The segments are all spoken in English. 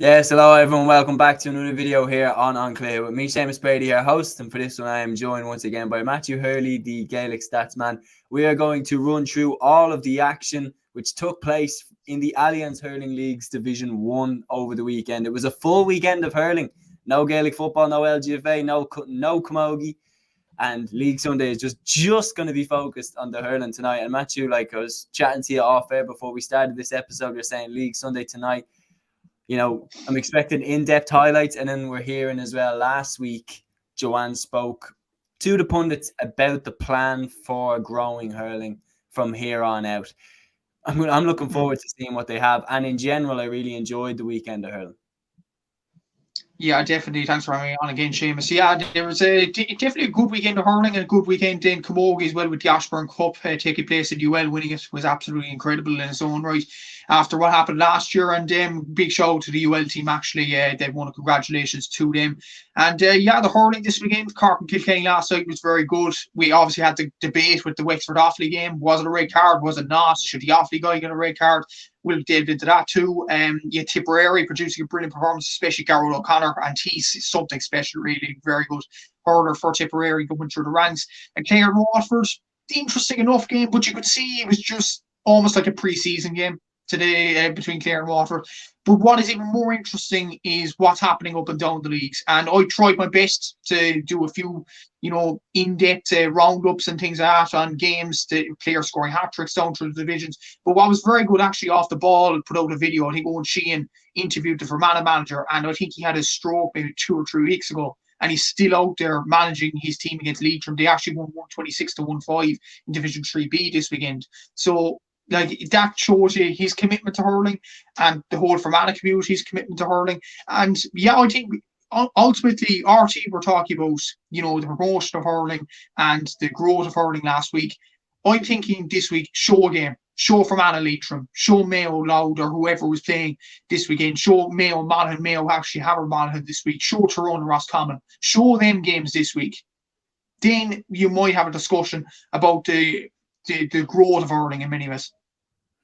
Yes, hello everyone. Welcome back to another video here on An Cluiche with me, Seamus Brady, your host. And for this one, I am joined once again by Matthew Hurley, the Gaelic stats man. We are going to run through all of the action which took place in the Allianz Hurling League's Division 1 over the weekend. It was a full weekend of hurling. No Gaelic football, no LGFA, no camogie. And League Sunday is just going to be focused on the hurling tonight. And Matthew, I was chatting to you off air before we started this episode. You're saying League Sunday tonight. I'm expecting in-depth highlights, and then we're hearing as well. Last week, Joanne spoke to the pundits about the plan for growing hurling from here on out. I'm looking forward to seeing what they have, and in general, I really enjoyed the weekend of hurling. Yeah, definitely. Thanks for having me on again, Seamus. Yeah, there was definitely a good weekend of hurling and a good weekend in camogie as well, with the Ashburn Cup taking place at UL. Winning it was absolutely incredible in its own right after what happened last year. And big shout out to the UL team, actually. They've won. Congratulations to them. And the hurling this weekend, Cork and Kilkenny last night was very good. We obviously had the debate with the Wexford Offaly game. Was it a red card? Was it not? Should the Offaly guy get a red card? We'll delve into that too. Tipperary producing a brilliant performance, especially Garrett O'Connor, and he's something special, really. Very good hurler for Tipperary going through the ranks. And Clare and Waterford, interesting enough game, but you could see it was just almost like a pre-season game today between Clare and Waterford. But what is even more interesting is what's happening up and down the leagues. And I tried my best to do a few, in-depth roundups and things like that on games, to Clare scoring hat-tricks down through the divisions. But what was very good, actually, off the ball, put out a video. I think Owen Sheehan interviewed the Fermanagh manager, and I think he had a stroke maybe 2 or 3 weeks ago. And he's still out there managing his team against Leitrim. They actually won 126-15 in Division 3B this weekend. So, that shows you his commitment to hurling and the whole Fermanagh community's commitment to hurling. And I think ultimately our team were talking about, the promotion of hurling and the growth of hurling last week. I'm thinking this week, show a game. Show Fermanagh Leitrim, show Mayo Loud or whoever was playing this weekend, show Mayo Monaghan, Mayo actually Hammer Monaghan this week, show Tyrone Roscommon, show them games this week. Then you might have a discussion about the growth of hurling in many ways.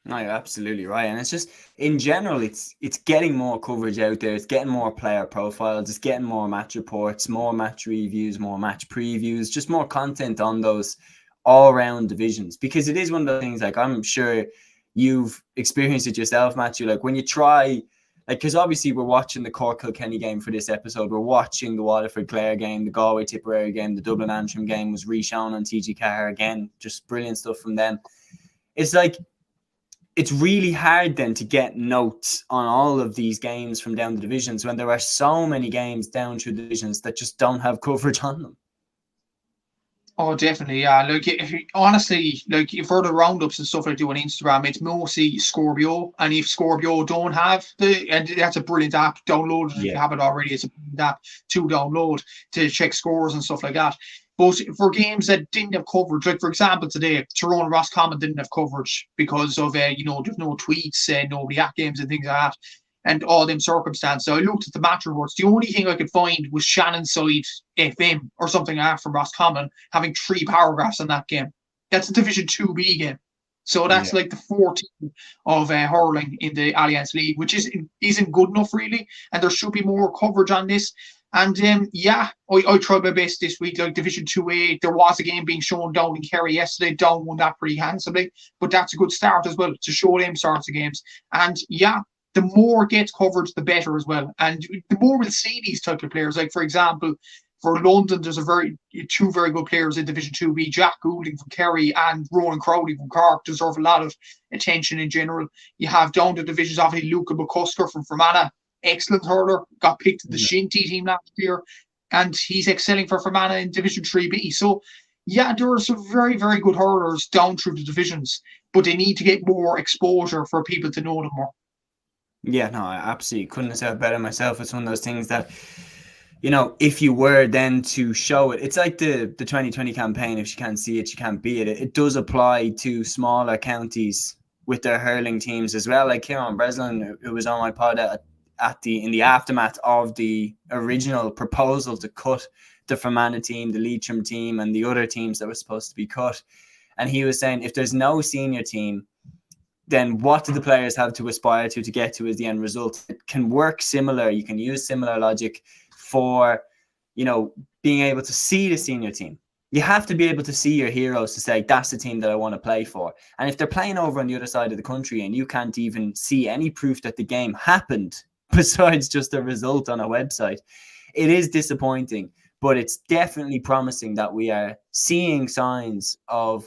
No, you're absolutely right. And it's just, in general, it's getting more coverage out there. It's getting more player profiles. It's getting more match reports, more match reviews, more match previews, just more content on those all-round divisions. Because it is one of the things, I'm sure you've experienced it yourself, Matthew, when you try, because obviously we're watching the Cork Kilkenny game for this episode. We're watching the Waterford Clare game, the Galway Tipperary game, the Dublin Antrim game was re-shown on TG Car again. Just brilliant stuff from them. It's really hard then to get notes on all of these games from down the divisions when there are so many games down through divisions that just don't have coverage on them. Oh, definitely, yeah. If you, honestly, for the roundups and stuff I do on Instagram, it's mostly Scorbio. And if Scorbio don't have and that's a brilliant app, download it if you haven't already. It's a brilliant app to download to check scores and stuff like that. But for games that didn't have coverage, for example, today, Tyrone Roscommon didn't have coverage because of, there's no tweets, nobody at games and things like that, and all them circumstances. So I looked at the match reports. The only thing I could find was Shannonside FM or something like that from Roscommon having 3 paragraphs on that game. That's a Division 2B game. So that's like the 14th of hurling in the Allianz League, which isn't good enough, really. And there should be more coverage on this. And I tried my best this week. Division 2A, there was a game being shown down in Kerry yesterday. Down won that pretty handsomely, but that's a good start as well to show them sorts of games. And the more gets coverage, the better as well. And the more we'll see these type of players. For example, for London, there's 2 very good players in Division 2B. Jack Goulding from Kerry and Ronan Crowley from Cork deserve a lot of attention in general. You have down the divisions, obviously, Luca McCusker from Fermanagh. Excellent hurler, got picked to the Shinty team last year, and he's excelling for Fermanagh in Division 3B. So, there are some very, very good hurlers down through the divisions, but they need to get more exposure for people to know them more. Yeah, no, I absolutely couldn't have said it better myself. It's one of those things that, if you were then to show it, it's like the 2020 campaign. If you can't see it, you can't be it. It does apply to smaller counties with their hurling teams as well. Like Kieran Breslin, who was on my pod in the aftermath of the original proposal to cut the Fermanagh team, the Leitrim team, and the other teams that were supposed to be cut. And he was saying, if there's no senior team, then what do the players have to aspire to get to as the end result? It can work similar. You can use similar logic for, being able to see the senior team. You have to be able to see your heroes to say, that's the team that I want to play for. And if they're playing over on the other side of the country and you can't even see any proof that the game happened besides just a result on a website, it is disappointing. But it's definitely promising that we are seeing signs of,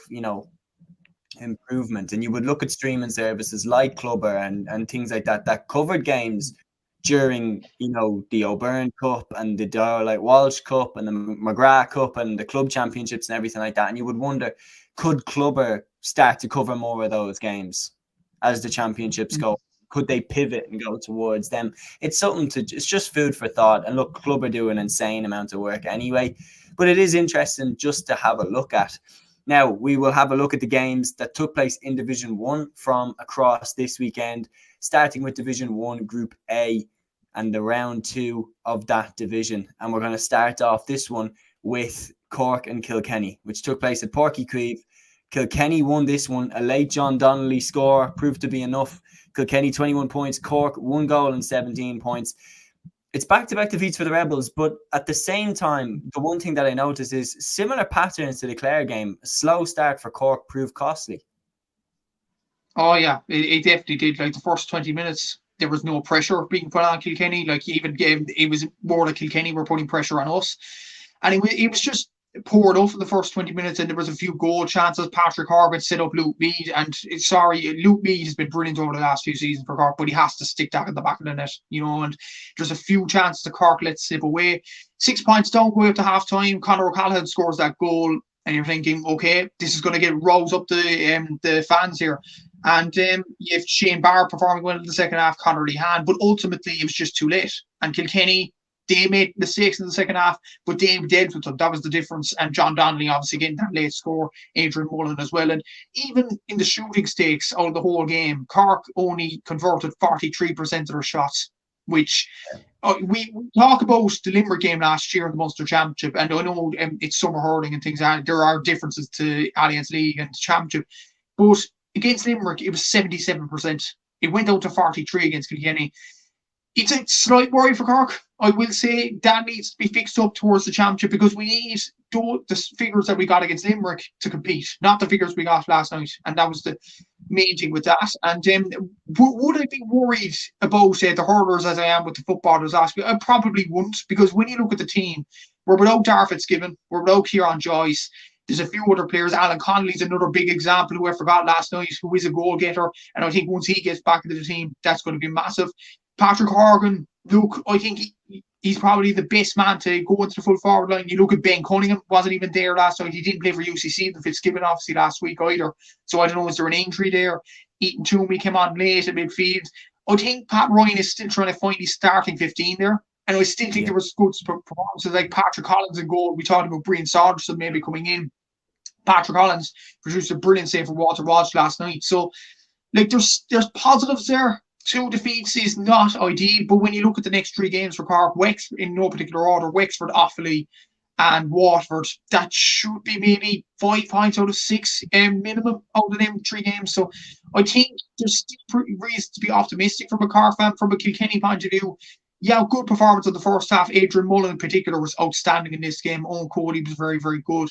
improvement. And you would look at streaming services like Clubber and things like that covered games during, the O'Byrne Cup and the like Walsh Cup and the McGrath Cup and the club championships and everything like that. And you would wonder, could Clubber start to cover more of those games as the championships go? Could they pivot and go towards them? It's just food for thought. And look, Clubber do an insane amount of work anyway, but it is interesting just to have a look at. Now, we will have a look at the games that took place in Division 1 from across this weekend, starting with Division 1 Group A and the round 2 of that division. And we're going to start off this one with Cork and Kilkenny, which took place at Páirc Uí Chaoimh. Kilkenny won this one. A late John Donnelly score proved to be enough. Kilkenny 21 points, Cork 1 goal and 17 points. It's back-to-back defeats for the Rebels, but at the same time, the one thing that I noticed is similar patterns to the Clare game. A slow start for Cork proved costly. Oh, yeah, it definitely did. Like the first 20 minutes, there was no pressure being put on Kilkenny. Like even it was more like Kilkenny were putting pressure on us. And it was just poured off in the first 20 minutes, and there was a few goal chances. Patrick Harvett set up Luke Meade, and Luke Meade has been brilliant over the last few seasons for Cork, but he has to stick that in the back of the net, and there's a few chances the Cork let slip away. 6 points down, go up to half time. Conor O'Callaghan scores that goal, and you're thinking, okay, this is going to rouse up the fans here. And you have Shane Barr performing well in the second half, Conor Lehan, but ultimately it was just too late. And Kilkenny, they made mistakes in the second half, but they dealt with them. That was the difference. And John Donnelly obviously getting that late score, Adrian Mullen as well. And even in the shooting stakes out of the whole game, Cork only converted 43% of their shots, which we talk about the Limerick game last year in the Munster Championship. And I know it's summer hurling and things. There are differences to Allianz League and the Championship. But against Limerick, it was 77%. It went out to 43 against Kilkenny. It's a slight worry for Cork. I will say that needs to be fixed up towards the championship, because we need the figures that we got against Limerick to compete, not the figures we got last night. And that was the main thing with that. And would I be worried about the hurlers as I am with the footballers last week? I probably wouldn't, because when you look at the team, we're without Darragh Fitzgibbon, we're without Kieran Joyce. There's a few other players. Alan Connolly's another big example who I forgot last night, who is a goal getter. And I think once he gets back into the team, that's going to be massive. Patrick Horgan, look, I think he's probably the best man to go into the full forward line. You look at Ben Cunningham, wasn't even there last night. He didn't play for UCC, and Fitzgibbon obviously last week either. So I don't know, is there an injury there? Eaton Toomey came on late at midfield. I think Pat Ryan is still trying to find his starting 15 there. And I still think there was good performances like Patrick Collins in goal. We talked about Brian Saunderson maybe coming in. Patrick Collins produced a brilliant save for Walter Walsh last night. So, there's positives there. 2 defeats is not ideal, but when you look at the next 3 games for Cork, Wexford in no particular order, Wexford, Offaly and Waterford, that should be maybe 5 points out of 6 minimum out of them 3 games. So I think there's still reason to be optimistic from a Cork fan. From a Kilkenny point of view, yeah, good performance in the first half. Adrian Mullen in particular was outstanding in this game. Owen Cody was very, very good.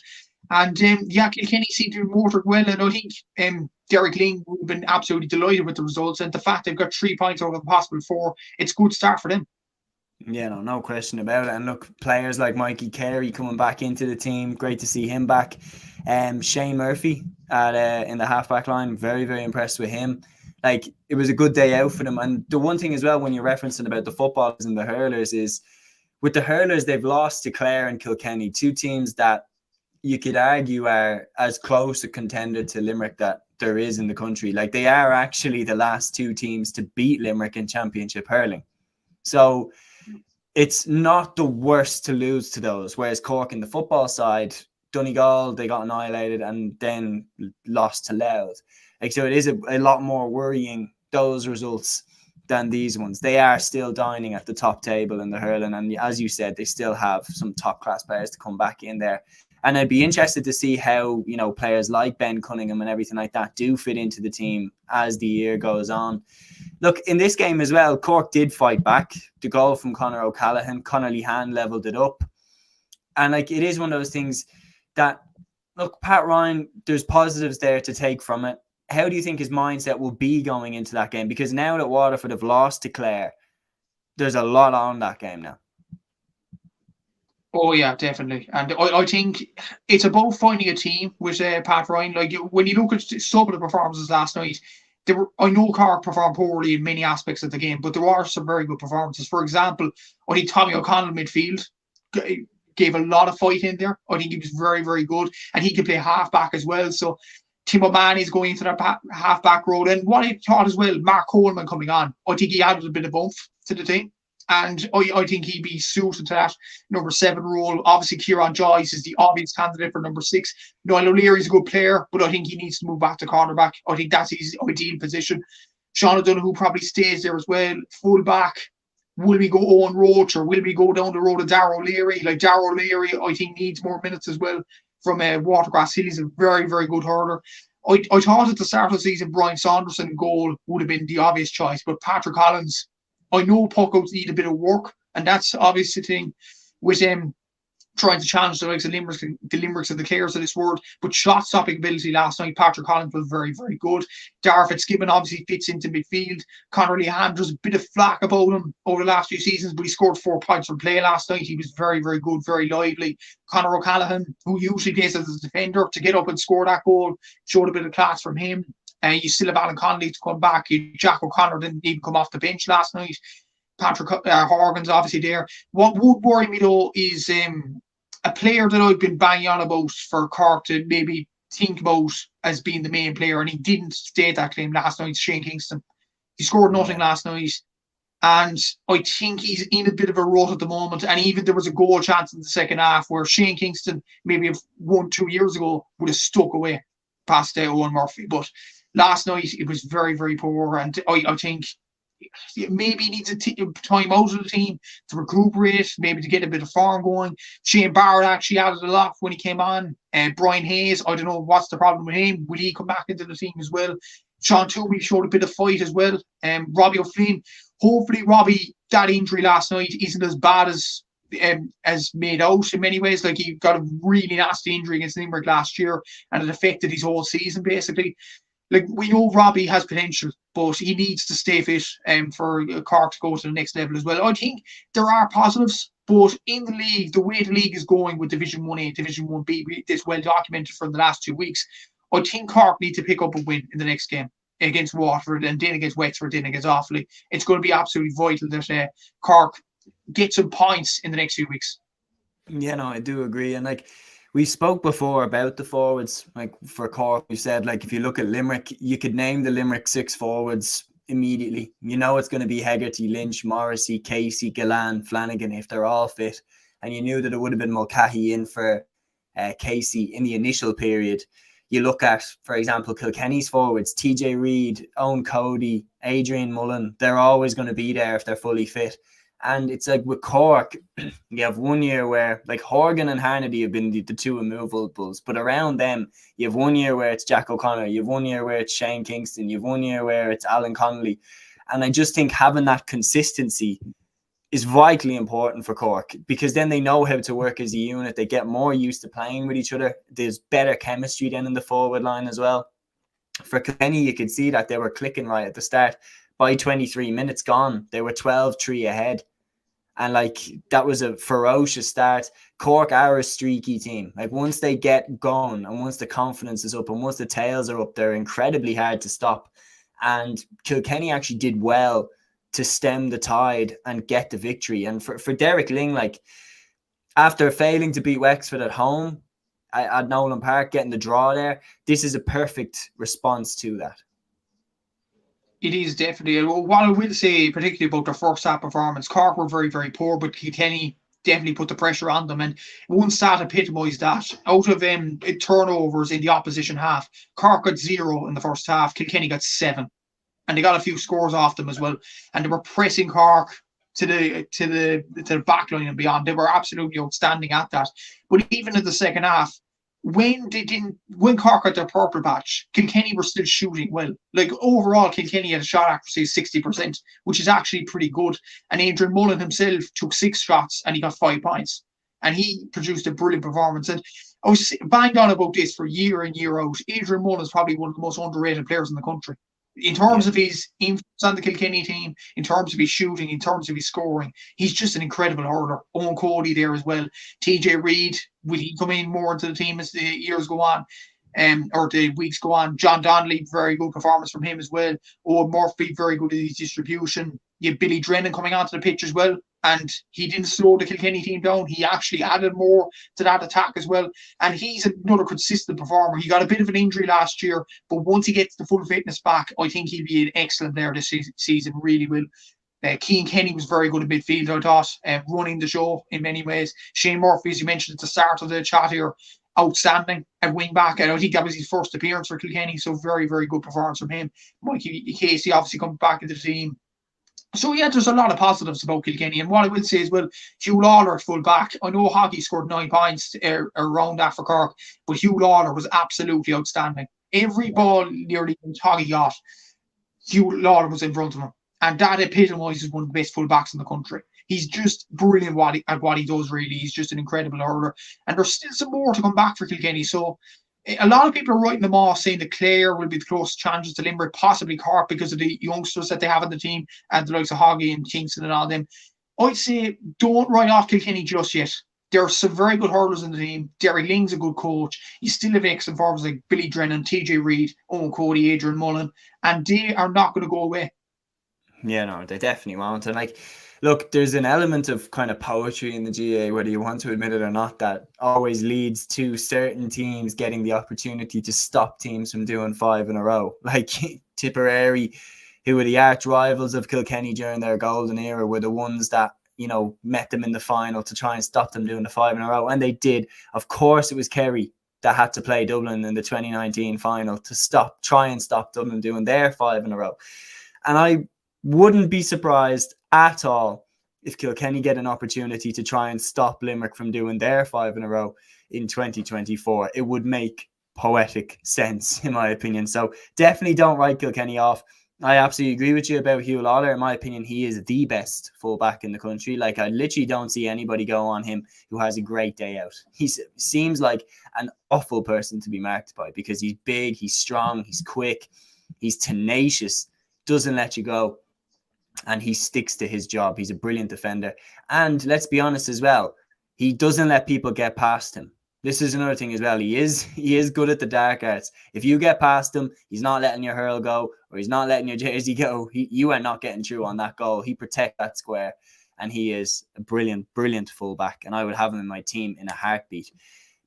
And Kilkenny seemed to be motored well, and I think Derek Ling would have been absolutely delighted with the results, and the fact they've got 3 points over the possible 4, it's a good start for them. Yeah, no question about it. And look, players like Mikey Carey coming back into the team, great to see him back. Shane Murphy in the halfback line, very, very impressed with him. It was a good day out for them. And the one thing as well, when you're referencing about the footballers and the hurlers, is with the hurlers, they've lost to Clare and Kilkenny, 2 teams that you could argue are as close a contender to Limerick that there is in the country. They are actually the last 2 teams to beat Limerick in championship hurling. So it's not the worst to lose to those. Whereas Cork in the football side, Donegal, they got annihilated and then lost to Louth. So it is a lot more worrying, those results, than these ones. They are still dining at the top table in the hurling. And as you said, they still have some top class players to come back in there And I'd be interested to see how, you know, players like Ben Cunningham and everything like that do fit into the team as the year goes on. Look, in this game as well, Cork did fight back. The goal from Conor O'Callaghan, Conor Lehan levelled it up. And like, it is one of those things that, look, Pat Ryan, there's positives there to take from it. How do you think his mindset will be going into that game? Because now that Waterford have lost to Clare, there's a lot on that game now. Oh yeah, definitely. And I think it's about finding a team with Pat Ryan. Like, when you look at some of the performances last night, I know Cork performed poorly in many aspects of the game, but there are some very good performances. For example, I think Tommy O'Connell midfield gave a lot of fight in there. I think he was very, very good, and he can play half back as well. So Tim O'Mahony is going into that half back role. And what I thought as well, Mark Coleman coming on, I think he added a bit of oomph to the team. And I think he'd be suited to that number 7 role. Obviously, Kieran Joyce is the obvious candidate for number 6. Noel O'Leary's a good player, but I think he needs to move back to cornerback. I think that's his ideal position. Sean O'Donoghue probably stays there as well. Full back. Will we go Owen Roach, or will we go down the road of Darragh O'Leary? Like, Darragh O'Leary, I think, needs more minutes as well from Watergrass Hill. He's a very, very good hurler. I thought at the start of the season, Brian Saunderson goal would have been the obvious choice, but Patrick Collins, I know puckouts need a bit of work, and that's obviously the thing with trying to challenge the likes of Limericks and the Clares of this world. But shot stopping ability last night, Patrick Collins was very, very good. Darragh Fitzgibbon obviously fits into midfield. Conor Lehan, there's a bit of flack about him over the last few seasons, but he scored 4 points from play last night. He was very, very good, very lively. Conor O'Callaghan, who usually plays as a defender, to get up and score that goal, showed a bit of class from him. You still have Alan Connolly to come back. Jack O'Connor didn't even come off the bench last night. Patrick Horgan's obviously there. What would worry me though is a player that I've been banging on about for Cork to maybe think about as being the main player, and he didn't state that claim last night, Shane Kingston. He scored nothing last night, and I think he's in a bit of a rut at the moment. And even there was a goal chance in the second half where Shane Kingston, maybe 1-2 years ago, would have stuck away past Owen Murphy. But last night, it was very, very poor. And I think maybe he needs a time out of the team to recuperate, maybe to get a bit of form going. Shane Barrett actually added a lot when he came on. Brian Hayes, I don't know what's the problem with him. Will he come back into the team as well? Sean Toomey showed a bit of fight as well. Robbie O'Flynn, hopefully Robbie, that injury last night isn't as bad as made out in many ways. Like, he got a really nasty injury against Limerick last year, and it affected his whole season basically. Like, we know Robbie has potential, but he needs to stay fit for Cork to go to the next level as well. I think there are positives, but in the league, the way the league is going with Division 1A, Division 1B, it's well documented for the last 2 weeks. I think Cork need to pick up a win in the next game against Waterford, and then against Wexford, then against Offaly. It's going to be absolutely vital that Cork get some points in the next few weeks. Yeah, no, I do agree. And like, we spoke before about the forwards, like for Cork, we said, like, if you look at Limerick, you could name the Limerick 6 forwards immediately. You know it's going to be Hegarty, Lynch, Morrissey, Casey, Gillan, Flanagan, if they're all fit. And you knew that it would have been Mulcahy in for Casey in the initial period. You look at, for example, Kilkenny's forwards, TJ Reid, Owen Cody, Adrian Mullen, they're always going to be there if they're fully fit. And it's like with Cork, you have 1 year where, like, Horgan and Harnedy have been the 2 immovables, but around them, you have 1 year where it's Jack O'Connor, you have 1 year where it's Shane Kingston, you have 1 year where it's Alan Connolly. And I just think having that consistency is vitally important for Cork, because then they know how to work as a unit. They get more used to playing with each other. There's better chemistry then in the forward line as well. For Kilkenny, you could see that they were clicking right at the start. By 23 minutes gone, they were 12-3 ahead. And like, that was a ferocious start. Cork are a streaky team. Like, once they get going and once the confidence is up and once the tails are up, they're incredibly hard to stop. And Kilkenny actually did well to stem the tide and get the victory. And for Derek Ling, like, after failing to beat Wexford at home at Nolan Park, getting the draw there, this is a perfect response to that. It is definitely. What I will say, particularly about their first half performance, Cork were very, very poor, but Kilkenny definitely put the pressure on them. And one stat epitomised that. Out of turnovers in the opposition half, Cork got 0 in the first half, Kilkenny got 7. And they got a few scores off them as well. And they were pressing Cork the back line and beyond. They were absolutely outstanding at that. But even in the second half, when Cork got their purple patch, Kilkenny were still shooting well. Like overall, Kilkenny had a shot accuracy of 60%, which is actually pretty good. And Adrian Mullen himself took 6 shots and he got 5 points. And he produced a brilliant performance. And I was banged on about this for year in, year out. Adrian Mullen is probably one of the most underrated players in the country. In terms of his influence on the Kilkenny team, in terms of his shooting, in terms of his scoring, he's just an incredible hurler. Owen Cody there as well. TJ Reid, will he come in more into the team as the years go on? Or the weeks go on? John Donnelly, very good performance from him as well. Owen Murphy, very good at his distribution. You have Billy Drennan coming onto the pitch as well. And he didn't slow the Kilkenny team down. He actually added more to that attack as well. And he's another consistent performer. He got a bit of an injury last year, but once he gets the full fitness back, I think he'll be an excellent player this season, really will. Cian Kenny was very good at midfield, I thought, running the show in many ways. Shane Murphy, as you mentioned at the start of the chat here, outstanding at wing back. And I think that was his first appearance for Kilkenny, so very, very good performance from him. Mikey Casey obviously comes back into the team. So, yeah, there's a lot of positives about Kilkenny. And what I will say is, well, Hugh Lawler at full back. I know Hoggy scored 9 points around that for Cork, but Hugh Lawler was absolutely outstanding. Every ball nearly Hoggy got, Hugh Lawler was in front of him. And that epitomises one of the best full backs in the country. He's just brilliant at what he does, really. He's just an incredible hurler. And there's still some more to come back for Kilkenny. So, a lot of people are writing them off, saying that Clare will be the closest challenges to Limerick, possibly Cork, because of the youngsters that they have in the team, and the likes of Hoggy and Kingston and all them. I'd say don't write off Kilkenny just yet. There are some very good hurlers in the team. Derek Ling's a good coach. You still have excellent forwards like Billy Drennan, TJ Reid, Owen Cody, Adrian Mullen, and they are not going to go away. Yeah, no, they definitely won't. And like, look, there's an element of kind of poetry in the GA, whether you want to admit it or not, that always leads to certain teams getting the opportunity to stop teams from doing 5 in a row. Like Tipperary, who were the arch rivals of Kilkenny during their golden era, were the ones that, you know, met them in the final to try and stop them doing the 5 in a row. And they did. Of course, it was Kerry that had to play Dublin in the 2019 final to try and stop Dublin doing their 5 in a row. And I wouldn't be surprised at all if Kilkenny get an opportunity to try and stop Limerick from doing their 5 in a row in 2024. It would make poetic sense, in my opinion. So definitely don't write Kilkenny off. I absolutely agree with you about Hugh Lawler. In my opinion, he is the best fullback in the country. Like, I literally don't see anybody go on him who has a great day out. He seems like an awful person to be marked by, because he's big, he's strong, he's quick, he's tenacious, doesn't let you go. And he sticks to his job. He's a brilliant defender. And let's be honest as well, he doesn't let people get past him. This is another thing as well. He is good at the dark arts. If you get past him, he's not letting your hurl go, or he's not letting your jersey go. You are not getting through on that goal. He protects that square, and he is a brilliant, brilliant fullback. And I would have him in my team in a heartbeat.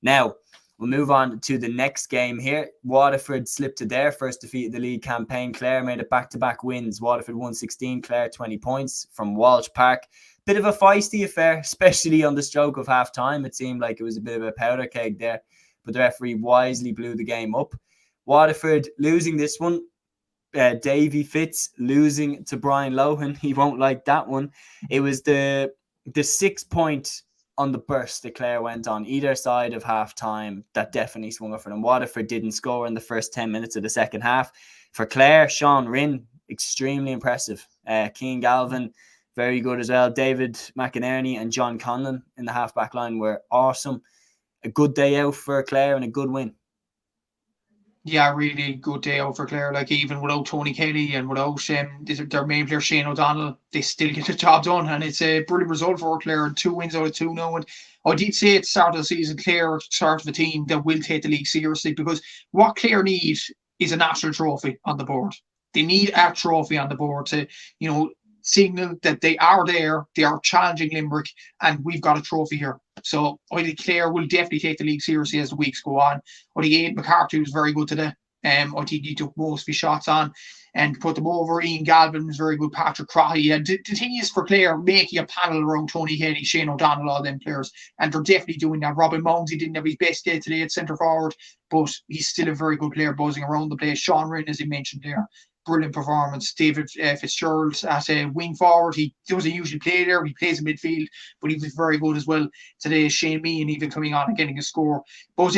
Now, we'll move on to the next game here. Waterford slipped to their first defeat of the league campaign. Clare made it back-to-back wins. Waterford won 16, Clare 20 points from Walsh Park. Bit of a feisty affair, especially on the stroke of half-time. It seemed like it was a bit of a powder keg there, but the referee wisely blew the game up. Waterford losing this one. Davy Fitz losing to Brian Lohan. He won't like that one. It was the 6 point on the burst that Clare went on either side of half-time that definitely swung up for them. Waterford didn't score in the first 10 minutes of the second half. For Clare, Sean Rinn, extremely impressive. Cian Galvin, very good as well. David McInerney and John Conlon in the half-back line were awesome. A good day out for Clare and a good win. Yeah, really good day out for Clare. Like, even without Tony Kelly and without their main player Shane O'Donnell, they still get the job done, and it's a brilliant result for Clare. 2 wins out of 2 now. And I did say at the start of the season, Clare are sort of a team that will take the league seriously, because what Clare need is a national trophy on the board. They need a trophy on the board to, you know, signal that they are there, they are challenging Limerick, and we've got a trophy here. So I think Clare will definitely take the league seriously as the weeks go on. I think Ian McCarthy was very good today. I think he took most of his shots on and put them over. Ian Galvin was very good. Patrick Crotty. And the thing is, for Clare, making a panel around Tony Kelly, Shane O'Donnell, all them players, and they're definitely doing that. Robin Mounsey didn't have his best day today at centre forward, but he's still a very good player buzzing around the place. Sean Rinn, as he mentioned there. brilliant performance. David Fitzgerald at wing forward, he doesn't usually play there. He plays in midfield, but he was very good as well today. Shane Meehan even coming on and getting a score. But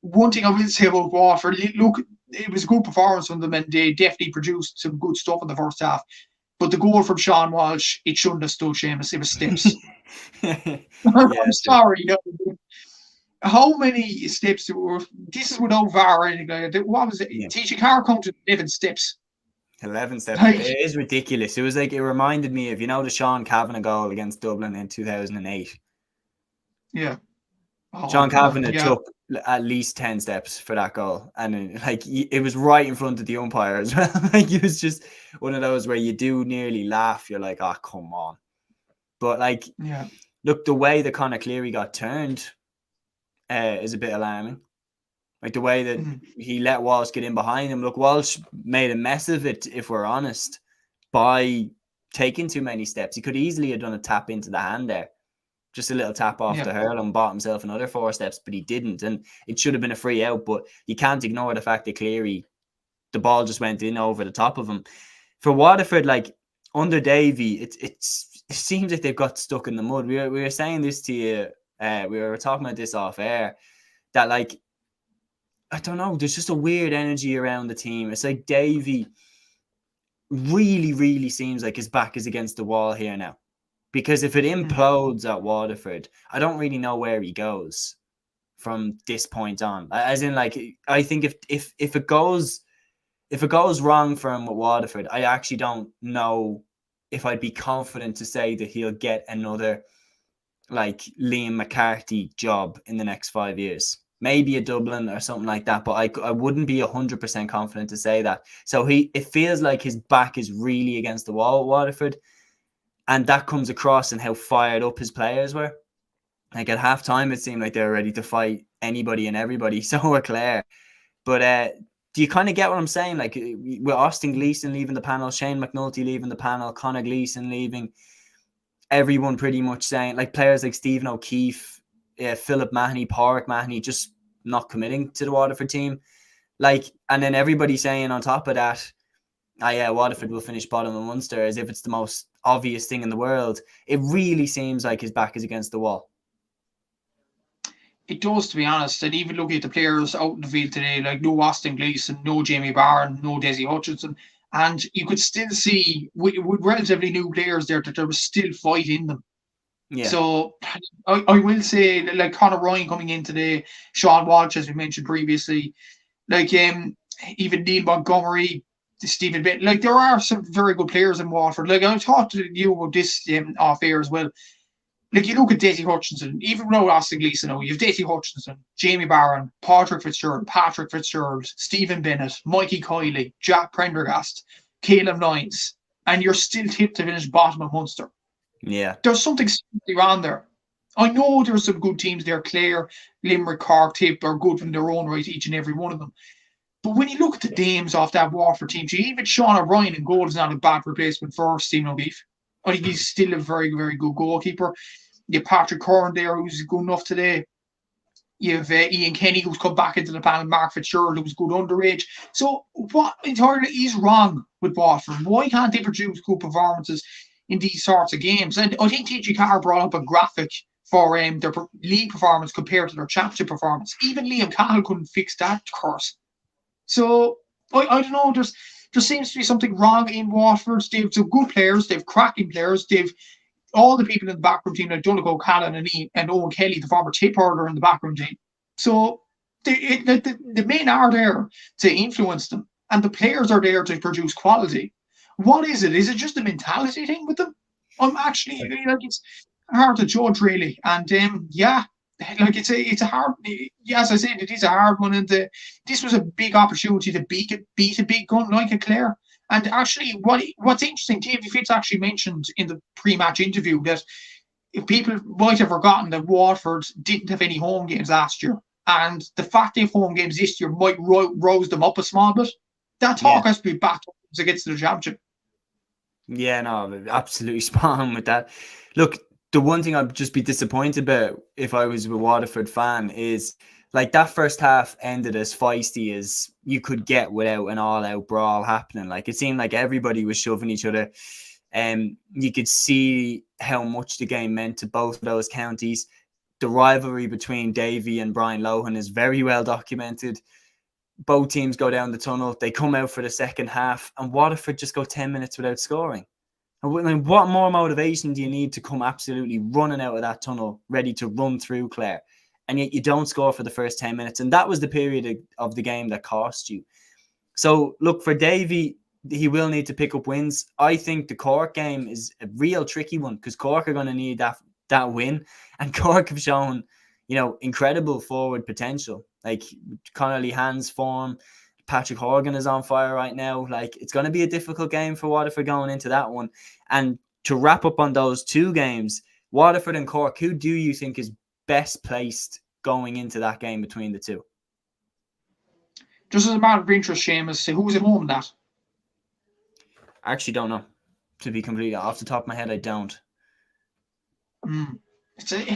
one thing I will say about Waterford, look, it was a good performance from them, and they definitely produced some good stuff in the first half. But the goal from Sean Walsh, it shouldn't have stood, Seamus. It was steps. I'm sorry. How many steps were? This is without VAR or anything like that. What was it? Yeah. TG Carr counted 11 steps. 11 steps. It is ridiculous. It was like, it reminded me of, the Sean Kavanagh goal against Dublin in 2008. Yeah. Sean Kavanagh took at least 10 steps for that goal. And it was right in front of the umpire as well. It was just one of those where you do nearly laugh. You're like, oh, come on. But look, the way that Conor Cleary got turned is a bit alarming. Like the way that he let Walsh get in behind him. Look, Walsh made a mess of it, if we're honest, by taking too many steps. He could easily have done a tap into the hand there. Just a little tap off the hurl and bought himself another 4 steps, but he didn't. And it should have been a free out, but you can't ignore the fact that Cleary, the ball just went in over the top of him. For Waterford, under Davy, it seems like they've got stuck in the mud. We were saying this to you, we were talking about this off air, that I don't know, there's just a weird energy around the team. It's like Davy really, really seems like his back is against the wall here now. Because if it implodes at Waterford, I don't really know where he goes from this point on. As in, I think if it goes wrong for him with Waterford, I actually don't know if I'd be confident to say that he'll get another Liam McCarthy job in the next 5 years. Maybe a Dublin or something like that, but I wouldn't be 100% confident to say that. So it feels like his back is really against the wall at Waterford, and that comes across in how fired up his players were. At half time, it seemed like they were ready to fight anybody and everybody. So were Clare. But do you kind of get what I'm saying? With Austin Gleeson leaving the panel, Shane McNulty leaving the panel, Conor Gleeson leaving, everyone pretty much saying, players like Stephen O'Keefe, Philip Mahoney, Pádraig Mahoney, just not committing to the Waterford team. And then everybody saying on top of that, Waterford will finish bottom of Munster, as if it's the most obvious thing in the world. It really seems like his back is against the wall. It does, to be honest. And even looking at the players out in the field today, no Austin Gleeson, no Jamie Barron, no Desi Hutchinson, and you could still see with relatively new players there that there was still fight in them. Yeah. So I will say, Conor Ryan coming in today, Sean Walsh, as we mentioned previously, even Neil Montgomery, Stephen Benton, there are some very good players in Waterford. I talked to you about this off air as well. You look at Desi Hutchinson, even without Austin Gleeson, you have Desi Hutchinson, Jamie Barron, Patrick Fitzgerald, Stephen Bennett, Mikey Kiley, Jack Prendergast, Caleb Nines, and you're still tipped to finish bottom of Munster. Yeah. There's something wrong there. I know there's some good teams there. Clare, Limerick, Cork, Tip are good in their own right, each and every one of them. But when you look at the names off that Waterford team, even Sean O'Brien in goal is not a bad replacement for Stephen O'Keefe. I think he's still a very, very good goalkeeper. You have Patrick Curran there, who's good enough today. You have Ian Kenny, who's come back into the panel. Mark Fitzgerald, who's good underage. So what entirely is wrong with Waterford? Why can't they produce good performances in these sorts of games? And I think TG Carr brought up a graphic for their league performance compared to their championship performance. Even Liam Cahill couldn't fix that curse. So I don't know. There seems to be something wrong in Waterford. They've some good players. They've cracking players. They've all the people in the backroom team, like Donegal Callan and Owen Kelly, the former tip hurler in the backroom team. So the men are there to influence them, and the players are there to produce quality. What is it? Is it just a mentality thing with them? I'm actually it's hard to judge, really. And it's a hard. As I said, it is a hard one, and this was a big opportunity to beat a big gun like a Clare. And actually, what's interesting, Davy Fitz actually mentioned in the pre-match interview that people might have forgotten that Waterford didn't have any home games last year, and the fact they have home games this year might rouse them up a small bit. That talk has to be backed up against the championship. Yeah, no, absolutely spot on with that. Look, the one thing I'd just be disappointed about if I was a Waterford fan is that first half ended as feisty as you could get without an all-out brawl happening. Like, it seemed like everybody was shoving each other. You could see how much the game meant to both of those counties. The rivalry between Davy and Brian Lohan is very well documented. Both teams go down the tunnel. They come out for the second half, and Waterford just go 10 minutes without scoring. I mean, what more motivation do you need to come absolutely running out of that tunnel, ready to run through Clare? And yet you don't score for the first 10 minutes. And that was the period of the game that cost you. So, look, for Davy, he will need to pick up wins. I think the Cork game is a real tricky one because Cork are going to need that win. And Cork have shown, incredible forward potential. Like, Connolly Hand's form, Patrick Horgan is on fire right now. Like, it's going to be a difficult game for Waterford going into that one. And to wrap up on those two games, Waterford and Cork, who do you think is best placed going into that game between the two? Just as a matter of interest, Seamus, who was at home in that? I actually don't know. To be completely off the top of my head, I don't. I think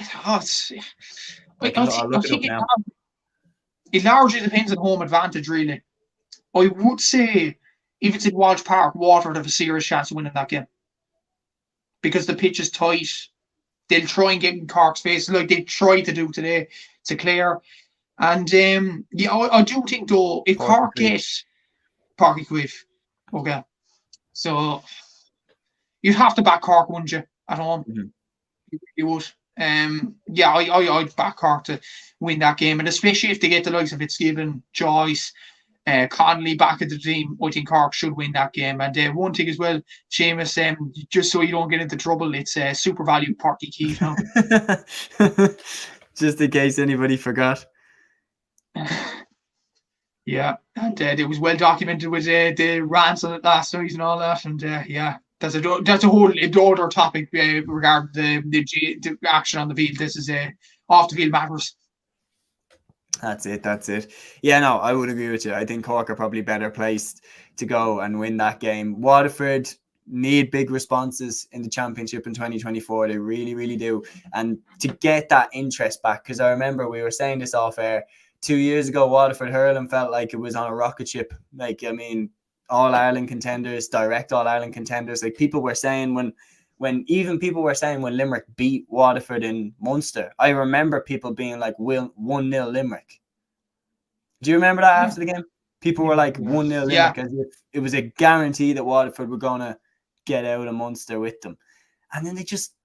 it largely depends on home advantage, really. I would say if it's in Walsh Park, Waterford have a serious chance of winning that game because the pitch is tight. They'll try and get in Cork's face like they tried to do today to Clare. And I do think though if Cork get Páirc Uí Chaoimh, okay, so you'd have to back Cork, wouldn't you, at home? Mm-hmm. You would. I'd back Cork to win that game, and especially if they get the likes of Fitzgibbon, Joyce, Connolly back at the team, I think Cork should win that game. And one thing as well, Seamus, just so you don't get into trouble, it's super value Páirc Uí Chaoimh now. Just in case anybody forgot. Yeah, and it was well documented with the rants on it last night and all that, and that's a whole other topic regarding the action on the field. This is off the field matters. That's it. Yeah, no, I would agree with you. I think Cork are probably better placed to go and win that game. Waterford need big responses in the championship in 2024. They really, really do. And to get that interest back, because I remember we were saying this off air, 2 years ago, Waterford Hurling felt like it was on a rocket ship. Like, I mean, All-Ireland contenders, direct All-Ireland contenders. Like, people were saying when Limerick beat Waterford in Munster, I remember people being like 1-0 Limerick. Do you remember that after the game? People were like 1-0 Limerick, as if it was a guarantee that Waterford were going to get out of Munster with them. And then they just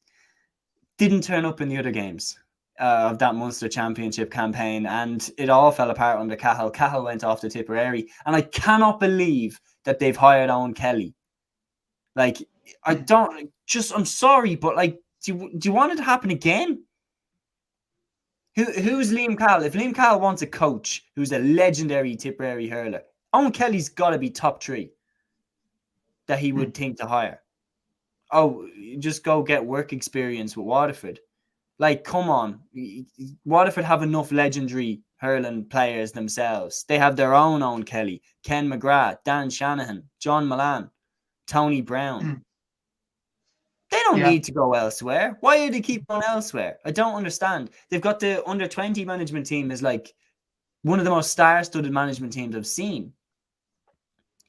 didn't turn up in the other games of that Munster Championship campaign, and it all fell apart under Cahill. Cahill went off to Tipperary, and I cannot believe that they've hired Owen Kelly. Like, I'm sorry, but like, do you want it to happen again? Who's Liam Cahill? If Liam Cahill wants a coach who's a legendary Tipperary hurler, Owen Kelly's got to be top 3 that he would think to hire. Oh, just go get work experience with Waterford. Like, come on. Waterford have enough legendary hurling players themselves. They have their own Owen Kelly, Ken McGrath, Dan Shanahan, John Milan, Tony Brown. They don't need to go elsewhere. Why do they keep going elsewhere? I don't understand. They've got the under-20 management team is like one of the most star-studded management teams I've seen.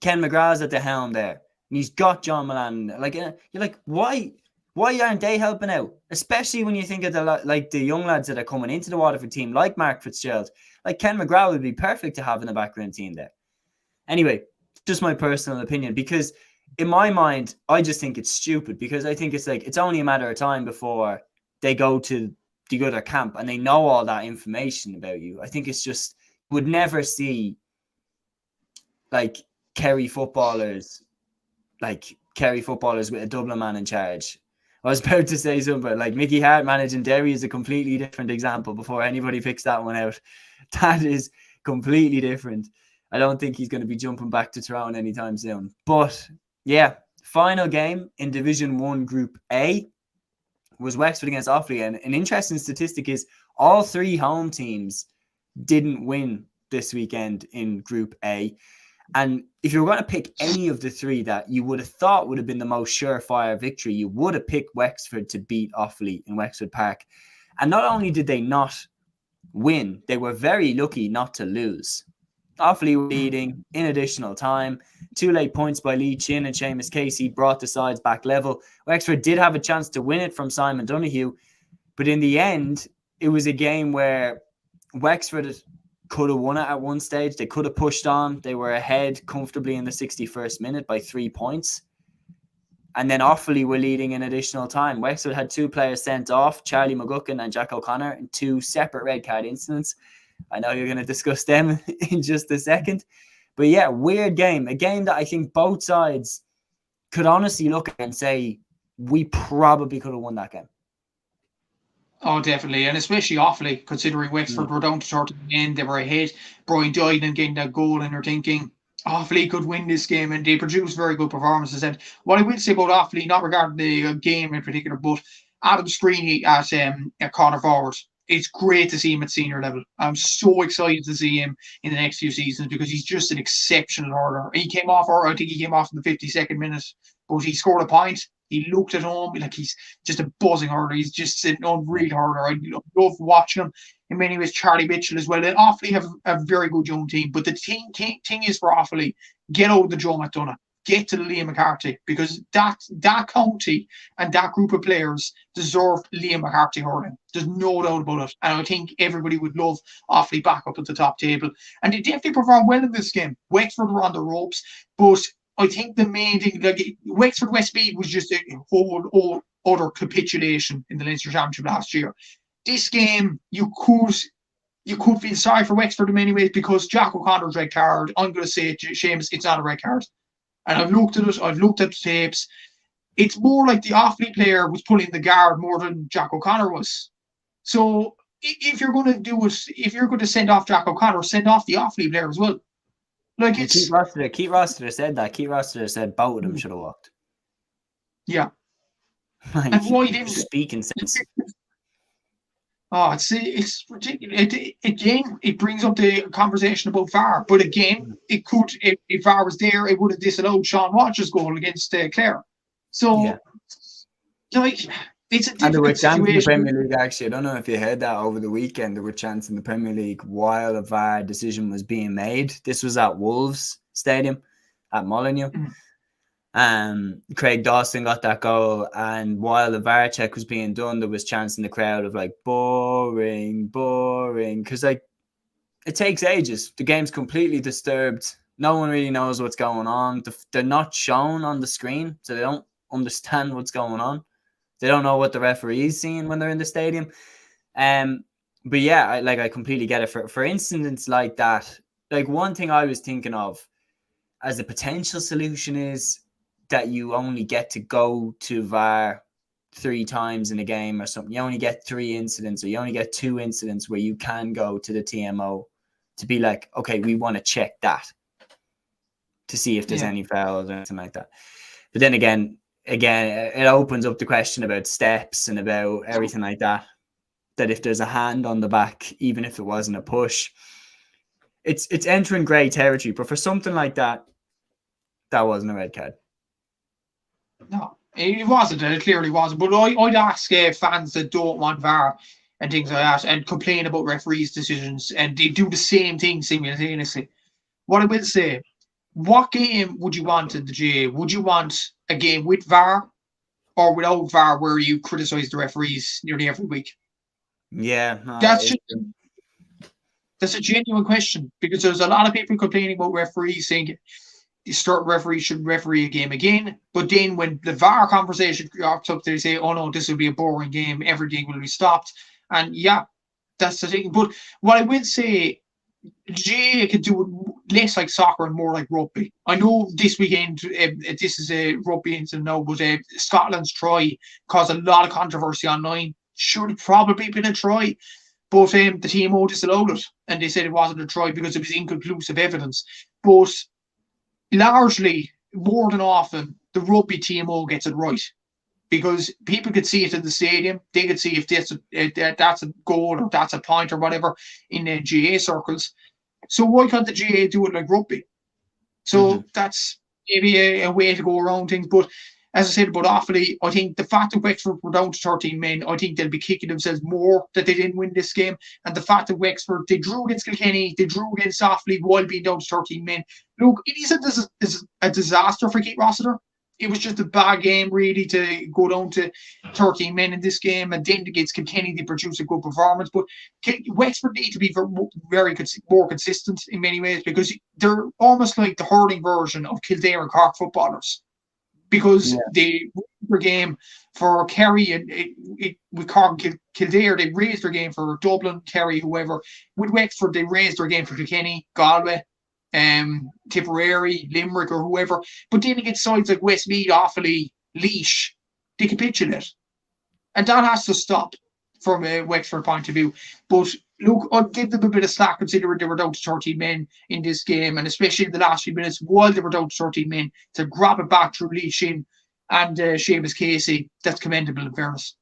Ken McGrath's at the helm there. And he's got John Milan. Like, you're like, why aren't they helping out? Especially when you think of the young lads that are coming into the Waterford team, like Mark Fitzgerald. Like, Ken McGrath would be perfect to have in the background team there. Anyway, just my personal opinion, because in my mind, I just think it's stupid, because I think it's only a matter of time before they go to the other camp and they know all that information about you. I think it's just, would never see like Kerry footballers with a Dublin man in charge. I was about to say something, but like Mickey Hart managing Derry is a completely different example before anybody picks that one out. That is completely different. I don't think he's going to be jumping back to Tyrone anytime soon. But yeah, final game in Division 1 Group A was Wexford against Offaly. And an interesting statistic is all 3 home teams didn't win this weekend in Group A. And if you were going to pick any of the 3 that you would have thought would have been the most surefire victory, you would have picked Wexford to beat Offaly in Wexford Park. And not only did they not win, they were very lucky not to lose. Offaly were leading in additional time. 2 late points by Lee Chin and Seamus Casey brought the sides back level. Wexford did have a chance to win it from Simon Donoghue, but in the end, it was a game where Wexford could have won it at one stage. They could have pushed on. They were ahead comfortably in the 61st minute by 3 points. And then Offaly were leading in additional time. Wexford had 2 players sent off, Charlie McGuckin and Jack O'Connor, in 2 separate red card incidents. I know you're going to discuss them in just a second. But yeah, weird game. A game that I think both sides could honestly look at and say, we probably could have won that game. Oh, definitely. And especially Offaly, considering Wexford were down to 30 men, they were ahead. Brian Doylan getting that goal, and you're thinking, Offaly could win this game, and they produced very good performances. And what I will say about Offaly, not regarding the game in particular, but Adam Screeney at corner forward, it's great to see him at senior level. I'm so excited to see him in the next few seasons because he's just an exceptional hurler. He came off, or I think he came off in the 52nd minute, but he scored a point. He looked at home like he's just a buzzing hurler. He's just an unreal hurler. I love watching him. In many ways, Charlie Mitchell as well. And Offaly have a very good young team. But the thing is for Offaly, get out of the Joe McDonough. Get to the Liam McCarthy, because that county and that group of players deserve Liam McCarthy hurling. There's no doubt about it. And I think everybody would love Offaly back up at the top table. And they definitely performed well in this game. Wexford were on the ropes, but I think the main thing, like Wexford Westmeath was just a whole other capitulation in the Leinster Championship last year. This game, you could feel sorry for Wexford in many ways because Jack O'Connor's red card. I'm going to say it, Seamus, it's not a red card. And I've looked at it. I've looked at the tapes. It's more like the Offaly player was pulling the guard more than Jack O'Connor was. So if you're going to do it, if you're going to send off Jack O'Connor, send off the Offaly player as well. Like it's Keith Rossiter said that. Keith Rossiter said both of them should have walked. Yeah. Like, and why didn't speaking sense? Oh, it's ridiculous. Again, it brings up the conversation about VAR. But again, it could, if VAR was there, it would have disallowed Sean Walsh's goal against Clare. So, like, it's a difficult and there were chants in the situation. Premier League, actually. I don't know if you heard that over the weekend. There were chants in the Premier League while a VAR decision was being made. This was at Wolves Stadium at Molineux. Craig Dawson got that goal, and while the VAR check was being done, there was chants in the crowd of like boring, because like it takes ages. The game's completely disturbed. No one really knows what's going on. They're not shown on the screen, so they don't understand what's going on. They don't know what the referee is seeing when they're in the stadium. But yeah, I completely get it. For incidents like that, like one thing I was thinking of as a potential solution is that you only get to go to VAR 3 times in a game or something. You only get 3 incidents, or you only get 2 incidents where you can go to the TMO to be like, okay, we want to check that to see if there's any fouls or anything like that. But then again, it opens up the question about steps and about everything like that. That if there's a hand on the back, even if it wasn't a push, it's entering grey territory. But for something like that, that wasn't a red card. No, it wasn't. It clearly wasn't. But I'd ask fans that don't want VAR and things like that and complain about referees' decisions, and they do the same thing simultaneously. What I will say, what game would you want in the GA? Would you want a game with VAR or without VAR where you criticise the referees nearly every week? Yeah. That's a genuine question, because there's a lot of people complaining about referees saying the start referee should referee a game again. But then when the VAR conversation crops up, they say, oh no, this will be a boring game. Everything will be stopped. And yeah, that's the thing. But what I will say, GA could do it less like soccer and more like rugby. I know this weekend, this is a rugby incident now, but Scotland's try caused a lot of controversy online. Should have probably been a try. But the TMO disallowed it, and they said it wasn't a try because it was inconclusive evidence. But largely, more than often, the rugby TMO gets it right, because people could see it in the stadium. They could see if that's a goal or that's a point or whatever in the GA circles. So why can't the GA do it like rugby? So that's maybe a way to go around things. But as I said about Offaly, I think the fact that Wexford were down to 13 men, I think they'll be kicking themselves more that they didn't win this game. And the fact that Wexford, they drew against Kilkenny, they drew against Offaly while being down to 13 men. Look, it is a disaster for Keith Rossiter. It was just a bad game, really, to go down to 13 men in this game. And then against Kilkenny, they produced a good performance. But Wexford need to be very more consistent in many ways, because they're almost like the hurling version of Kildare and Cork footballers. Because they raised their game for Kerry and with Cork and Kildare, they raised their game for Dublin, Kerry, whoever. With Wexford, they raised their game for Kilkenny, Galway, Tipperary, Limerick, or whoever. But then against sides like Westmeath, Offaly, Laois, they capitulate. And that has to stop from a Wexford point of view. But look, I'll give them a bit of slack considering they were down to 13 men in this game, and especially in the last few minutes while they were down to 13 men, to grab it back through Lee Shin and Seamus Casey. That's commendable, in fairness.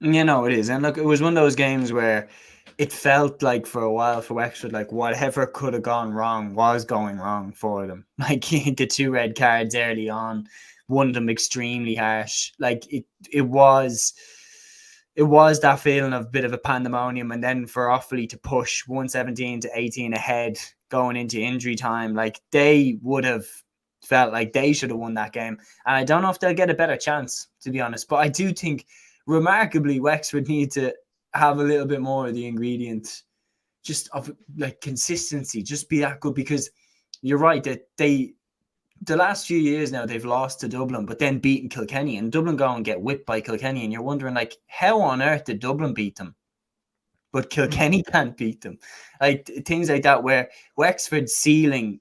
You know, it is. And look, it was one of those games where it felt like for a while for Wexford, like whatever could have gone wrong was going wrong for them. Like the 2 red cards early on, one of them extremely harsh. Like it was that feeling of a bit of a pandemonium. And then for Offaly to push 117 to 18 ahead going into injury time, like they would have felt like they should have won that game. And I don't know if they'll get a better chance, to be honest. But I do think, remarkably, Wexford need to have a little bit more of the ingredient just of like consistency, just be that good. Because you're right that the last few years now, they've lost to Dublin, but then beaten Kilkenny, and Dublin go and get whipped by Kilkenny, and you're wondering, like, how on earth did Dublin beat them? But Kilkenny can't beat them. Like, things like that, where Wexford's ceiling,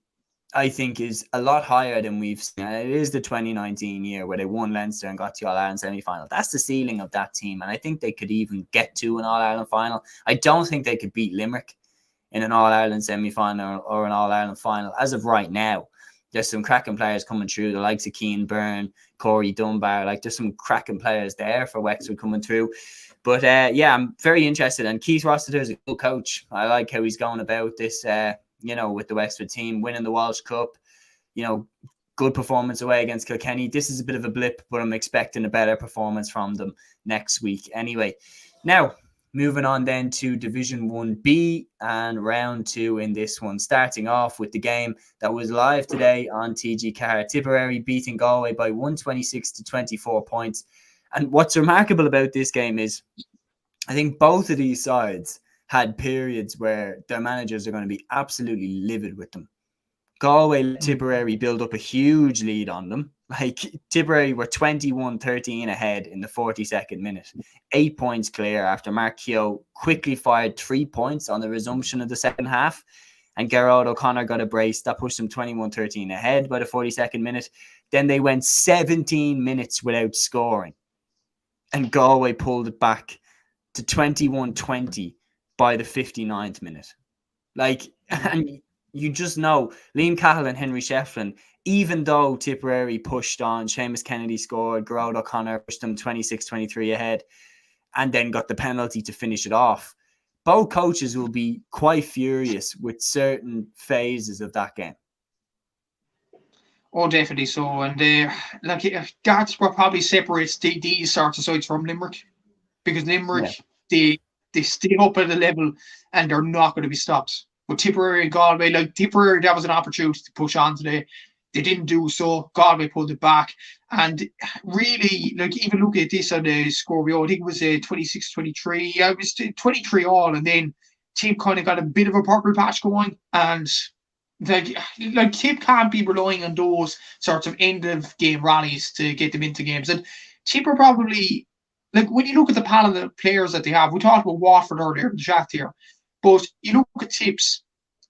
I think, is a lot higher than we've seen. It is the 2019 year where they won Leinster and got to All-Ireland semi-final. That's the ceiling of that team, and I think they could even get to an All-Ireland final. I don't think they could beat Limerick in an All-Ireland semi-final or an All-Ireland final as of right now. There's some cracking players coming through, the likes of Keane Byrne, Corey Dunbar. Like, there's some cracking players there for Wexford coming through. But yeah, I'm very interested. And Keith Rossiter is a good coach. I like how he's going about this, with the Wexford team, winning the Walsh Cup, good performance away against Kilkenny. This is a bit of a blip, but I'm expecting a better performance from them next week. Anyway, now, moving on then to Division 1B and round 2 in this one, starting off with the game that was live today on TG Car. Tipperary beating Galway by 126 to 24 points. And what's remarkable about this game is I think both of these sides had periods where their managers are going to be absolutely livid with them. Galway let Tipperary build up a huge lead on them. Like, Tipperary were 21-13 ahead in the 42nd minute. 8 points clear after Mark Keogh quickly fired 3 points on the resumption of the second half. And Gerard O'Connor got a brace that pushed them 21-13 ahead by the 42nd minute. Then they went 17 minutes without scoring. And Galway pulled it back to 21-20 by the 59th minute. Like, and you just know Liam Cahill and Henry Shefflin, even though Tipperary pushed on, Seamus Kennedy scored, Gerard O'Connor pushed them 26-23 ahead, and then got the penalty to finish it off. Both coaches will be quite furious with certain phases of that game. Oh, definitely so. And that's what probably separates these sorts of sides from Limerick. Because Limerick, they stay up at a level and they're not going to be stopped. But Tipperary and Galway, like Tipperary, that was an opportunity to push on today. They didn't do so. Galway pulled it back. And really, like, even look at this on the score, I think it was 26-23. Yeah, it was 23 all. And then Tip kind of got a bit of a purple patch going. And like Tip can't be relying on those sorts of end of game rallies to get them into games. And Tip are probably, like, when you look at the panel of players that they have, we talked about Watford earlier in the chat here, but you look at Tips,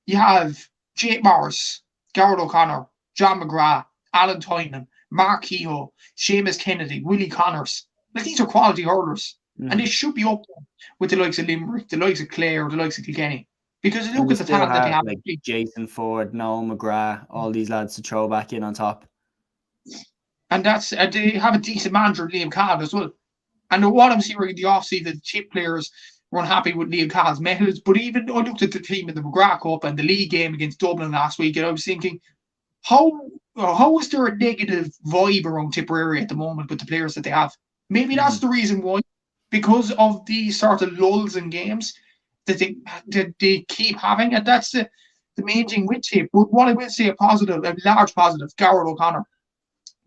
you have Jake Morris, Gerard O'Connor, John McGrath, Alan Tynan, Mark Kehoe, Seamus Kennedy, Willie Connors. Like, these are quality hurlers. And they should be up with the likes of Limerick, the likes of Clare, the likes of Kilkenny. Because you look at the talent that they have. Like Jason Ford, Noel McGrath, all these lads to throw back in on top. And they have a decent manager, Liam Cahill, as well. And what I'm seeing in the offseason, the Tip players were unhappy with Liam Cahill's methods. But even I looked at the team in the McGrath Cup and the league game against Dublin last week, and I was thinking, how how is there a negative vibe around Tipperary at the moment with the players that they have? Maybe that's the reason why, because of these sort of lulls in games that they keep having, and that's the main thing with Tip. But what I will say a large positive, Garrett O'Connor.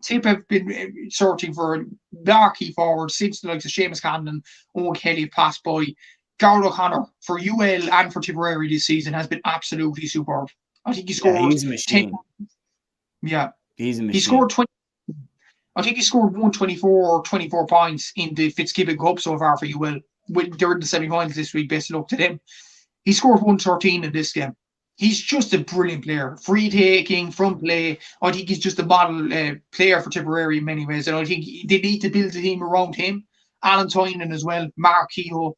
Tip have been searching for a marquee forward since the likes of Seamus Camden, Owen Kelly passed by. Garrett O'Connor for UL and for Tipperary this season has been absolutely superb. I think he scored he's a 10. machine. Yeah. He's a machine. He scored 20. I think he scored 124 or 24 points in the Fitzgibbon Cup so far for UL. They're in the semi-finals this week. Best of luck to them. He scored 113 in this game. He's just a brilliant player. Free taking, from play. I think he's just a model player for Tipperary in many ways. And I think they need to build a team around him. Alan Tynan as well. Mark Kehoe.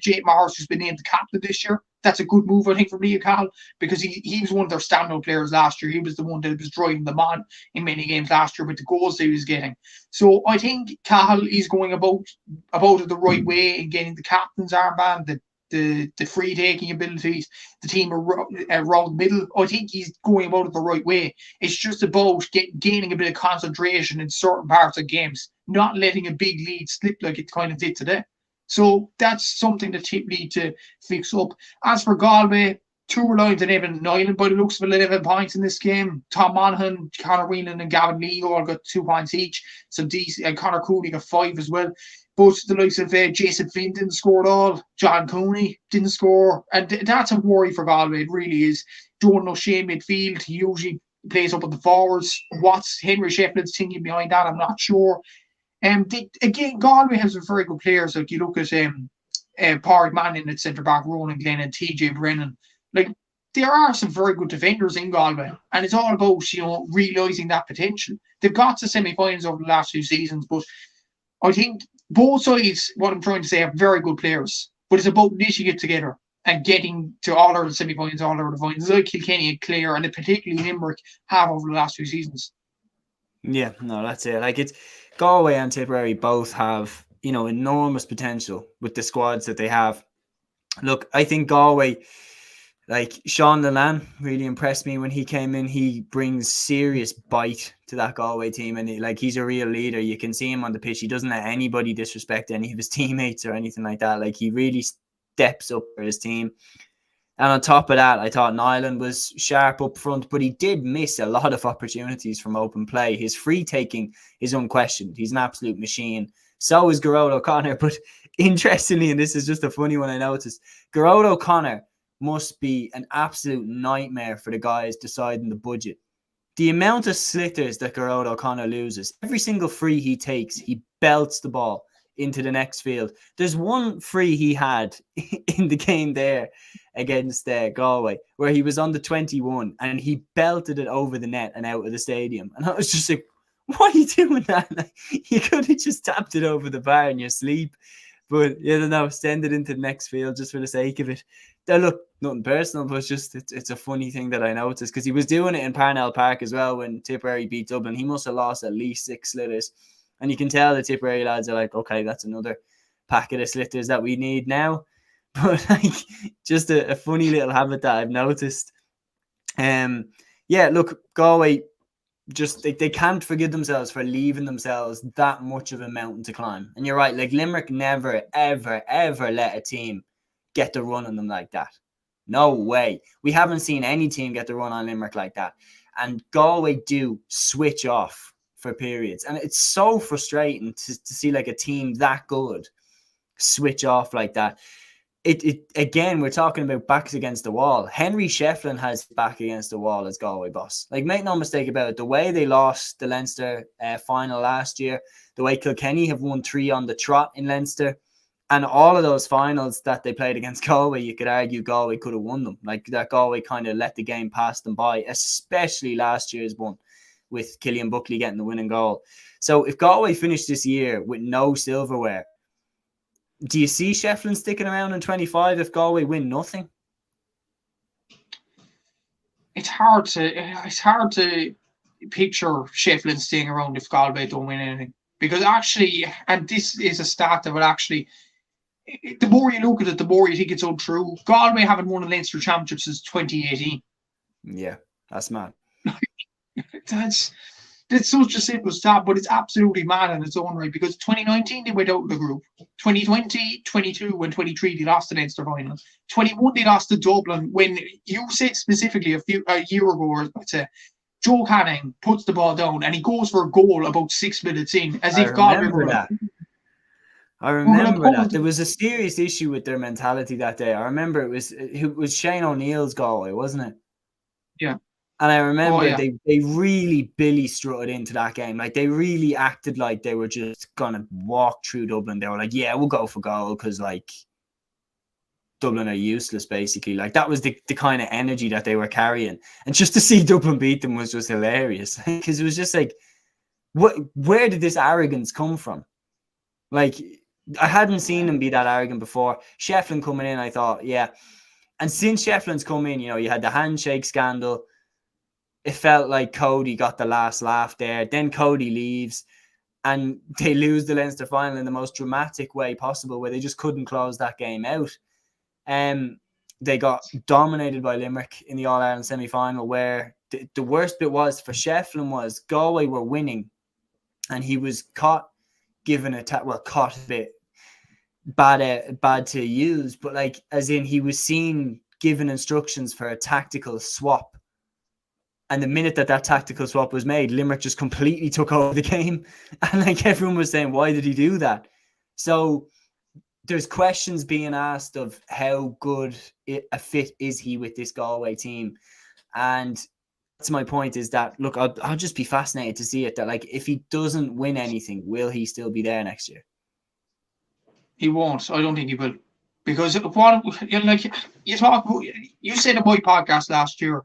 Jake Morris, who's been named the captain this year. That's a good move, I think, from Leo Cahill, because he was one of their standout players last year. He was the one that was driving them on in many games last year with the goals that he was getting. So I think Cahill is going about it the right way in getting the captain's armband, the free taking abilities, the team around the middle. I think he's going about it the right way. It's just about gaining a bit of concentration in certain parts of games, not letting a big lead slip like it kind of did today. So that's something that Tip need to fix up. As for Galway, 2 reliant on Evan Nyland by the looks of 11 points in this game. Tom Monaghan, Conor Whelan and Gavin Lee all got 2 points each. So and Conor Cooney got 5 as well. But the likes of Jason Flynn didn't score at all. John Cooney didn't score. And that's a worry for Galway. It really is. Jordan O'Shea midfield. He usually plays up on the forwards. What's Henry Shefflin's thinking behind that? I'm not sure. Again, Galway has some very good players. Like you look at Pádraig Manning at centre back, Ronan Glenn and TJ Brennan. Like there are some very good defenders in Galway, and it's all about realising that potential. They've got to semi-finals over the last 2 seasons, but I think both sides, what I'm trying to say, are very good players. But it's about knitting it together and getting to all our semi-finals, all our finals, like Kilkenny and Clare, and particularly Limerick have over the last 2 seasons. Yeah, no, that's it. Like it's Galway and Tipperary both have, enormous potential with the squads that they have. Look, I think Galway, like Sean Lelan really impressed me when he came in. He brings serious bite to that Galway team, and he's a real leader. You can see him on the pitch. He doesn't let anybody disrespect any of his teammates or anything like that. Like he really steps up for his team. And on top of that, I thought Nyland was sharp up front, but he did miss a lot of opportunities from open play. His free taking is unquestioned. He's an absolute machine. So is Garrett O'Connor. But interestingly, and this is just a funny one I noticed, Garrett O'Connor must be an absolute nightmare for the guys deciding the budget. The amount of slitters that Garrett O'Connor loses, every single free he takes, he belts the ball into the next field. There's one free he had in the game there against Galway where he was on the 21 and he belted it over the net and out of the stadium. And I was just like, why are you doing that? Like, you could have just tapped it over the bar in your sleep. But, send it into the next field just for the sake of it. Look, nothing personal, but it's a funny thing that I noticed because he was doing it in Parnell Park as well when Tipperary beat Dublin. He must have lost at least 6 slitters. And you can tell the Tipperary lads are like, okay, that's another packet of slitters that we need now. But just a funny little habit that I've noticed. Look, Galway, just they can't forgive themselves for leaving themselves that much of a mountain to climb. And you're right, like Limerick never, ever, ever let a team get the run on them like that. No way. We haven't seen any team get the run on Limerick like that. And Galway do switch off for periods. And it's so frustrating to see like a team that good switch off like that. It again, we're talking about backs against the wall. Henry Shefflin has back against the wall as Galway boss. Like, make no mistake about it. The way they lost the Leinster final last year, the way Kilkenny have won 3 on the trot in Leinster, and all of those finals that they played against Galway, you could argue Galway could have won them. Like, that Galway kind of let the game pass them by, especially last year's one with Killian Buckley getting the winning goal. So if Galway finished this year with no silverware, do you see Shefflin sticking around in 25 if Galway win nothing? It's hard to picture Shefflin staying around if Galway don't win anything. Because actually, and this is a stat that will actually, the more you look at it, the more you think it's untrue. Galway haven't won a Leinster Championship since 2018. Yeah, that's mad. that's such a simple stat, but it's absolutely mad in its own right, because 2019 they went out of the group. 2020, 22, and 23 they lost the Leinster final. 21 they lost to Dublin when you said specifically a year ago, or I'd say, Joe Canning puts the ball down and he goes for a goal about 6 minutes in, as I if Galway remember were that. I were gonna remember that. pose. There was a serious issue with their mentality that day. I remember it was Shane O'Neill's Galway, wasn't it? Yeah. And I Oh, remember yeah. they really Billy strutted into that game. Like, they really acted like they were just gonna walk through Dublin. They were like, yeah, we'll go for goal because, like, Dublin are useless, basically. Like, that was the kind of energy that they were carrying. And just to see Dublin beat them was just hilarious. Because it was just like, where did this arrogance come from? Like, I hadn't seen him be that arrogant before. Shefflin coming in, I thought, yeah. And since Shefflin's come in, you had the handshake scandal. It felt like Cody got the last laugh there. Then Cody leaves and they lose the Leinster final in the most dramatic way possible, where they just couldn't close that game out. They got dominated by Limerick in the All-Ireland semi-final, where the worst bit was for Shefflin was Galway were winning and he was caught giving caught a bit bad to use, but like, as in, he was seen giving instructions for a tactical swap. And the minute that tactical swap was made, Limerick just completely took over the game. And like, everyone was saying, why did he do that? So there's questions being asked of how good a fit is he with this Galway team. And that's my point, is that, look, I'll just be fascinated to see it, that like, if he doesn't win anything, will he still be there next year? He won't. I don't think he will. Because what, like, you said in my podcast last year,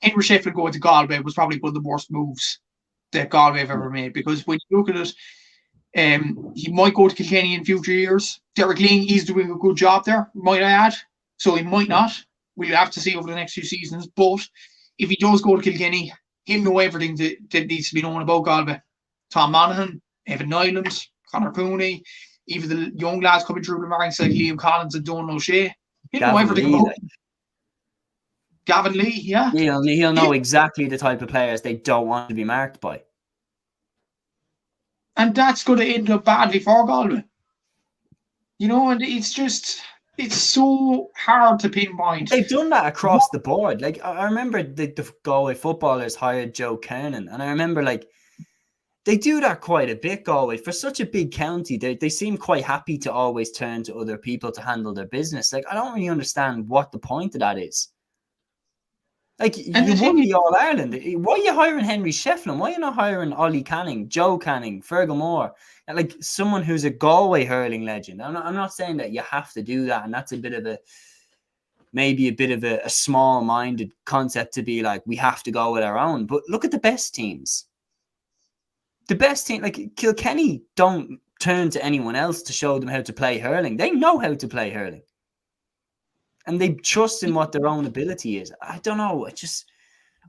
Henry Shefflin going to Galway was probably one of the worst moves that Galway have ever made. Because when you look at it, he might go to Kilkenny in future years. Derek Ling, he's doing a good job there, might I add. So he might not. We'll have to see over the next few seasons. But if he does go to Kilkenny, he'll know everything that needs to be known about Galway. Tom Monaghan, Evan Nyland, Conor Cooney, even the young lads coming through the ranks like Liam Collins and Donal O'Shea. He'll know everything about them. Gavin Lee, yeah. He'll know exactly the type of players they don't want to be marked by. And that's going to end up badly for Galway. And it's so hard to pinpoint. They've done that across the board. Like, I remember the Galway footballers hired Joe Kernan, and I remember, like, they do that quite a bit, Galway. For such a big county, they seem quite happy to always turn to other people to handle their business. Like, I don't really understand what the point of that is. Like, you won the All-Ireland. Why are you hiring Henry Shefflin? Why are you not hiring Ollie Canning, Joe Canning, Fergal Moore? Like, someone who's a Galway hurling legend. I'm not saying that you have to do that, and that's maybe a bit of a small-minded concept to be like, we have to go with our own. But look at the best teams. The best team, like Kilkenny, don't turn to anyone else to show them how to play hurling. They know how to play hurling. And they trust in what their own ability is. I don't know.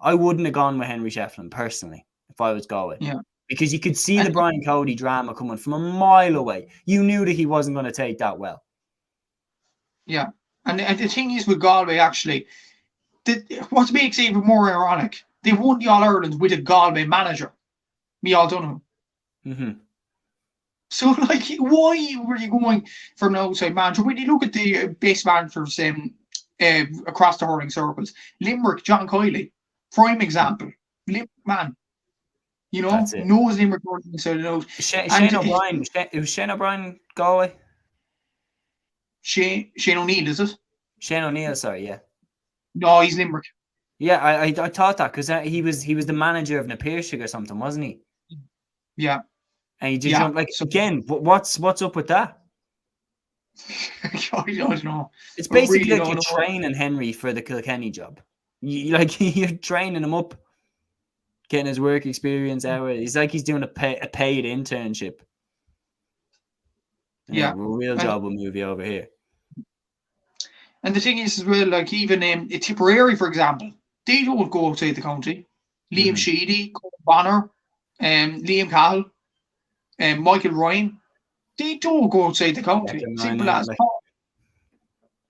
I wouldn't have gone with Henry Shefflin personally if I was Galway. Yeah. Because you could see the Brian Cody drama coming from a mile away. You knew that he wasn't going to take that well. Yeah. And the thing is with Galway, actually, what makes it even more ironic, they won the All-Ireland with a Galway manager, Mial Dunham. Mm-hmm. So, like, why were you going for an outside manager? When you look at the base managers across the hurling circles, Limerick, John Kiley, prime example. Limerick man, knows Limerick hurling inside and out. Shane O'Brien, it was Shane O'Brien, Galway. Shane O'Neill, is it? Shane O'Neill, sorry, yeah. No, he's Limerick. Yeah, I thought that, because he was the manager of Napiershig or something, wasn't he? Yeah. And he just again, what's up with that? I don't know. It's basically like you're training Henry for the Kilkenny job. You're training him up, getting his work experience out. He's like he's doing a paid internship. Yeah, a real job will move you over here. And the thing is as well, like, even Tipperary, for example, they don't go outside the county. Liam Sheedy, Colin Bonner, Liam Cahill, Michael Ryan, they don't go outside the county. Simple as.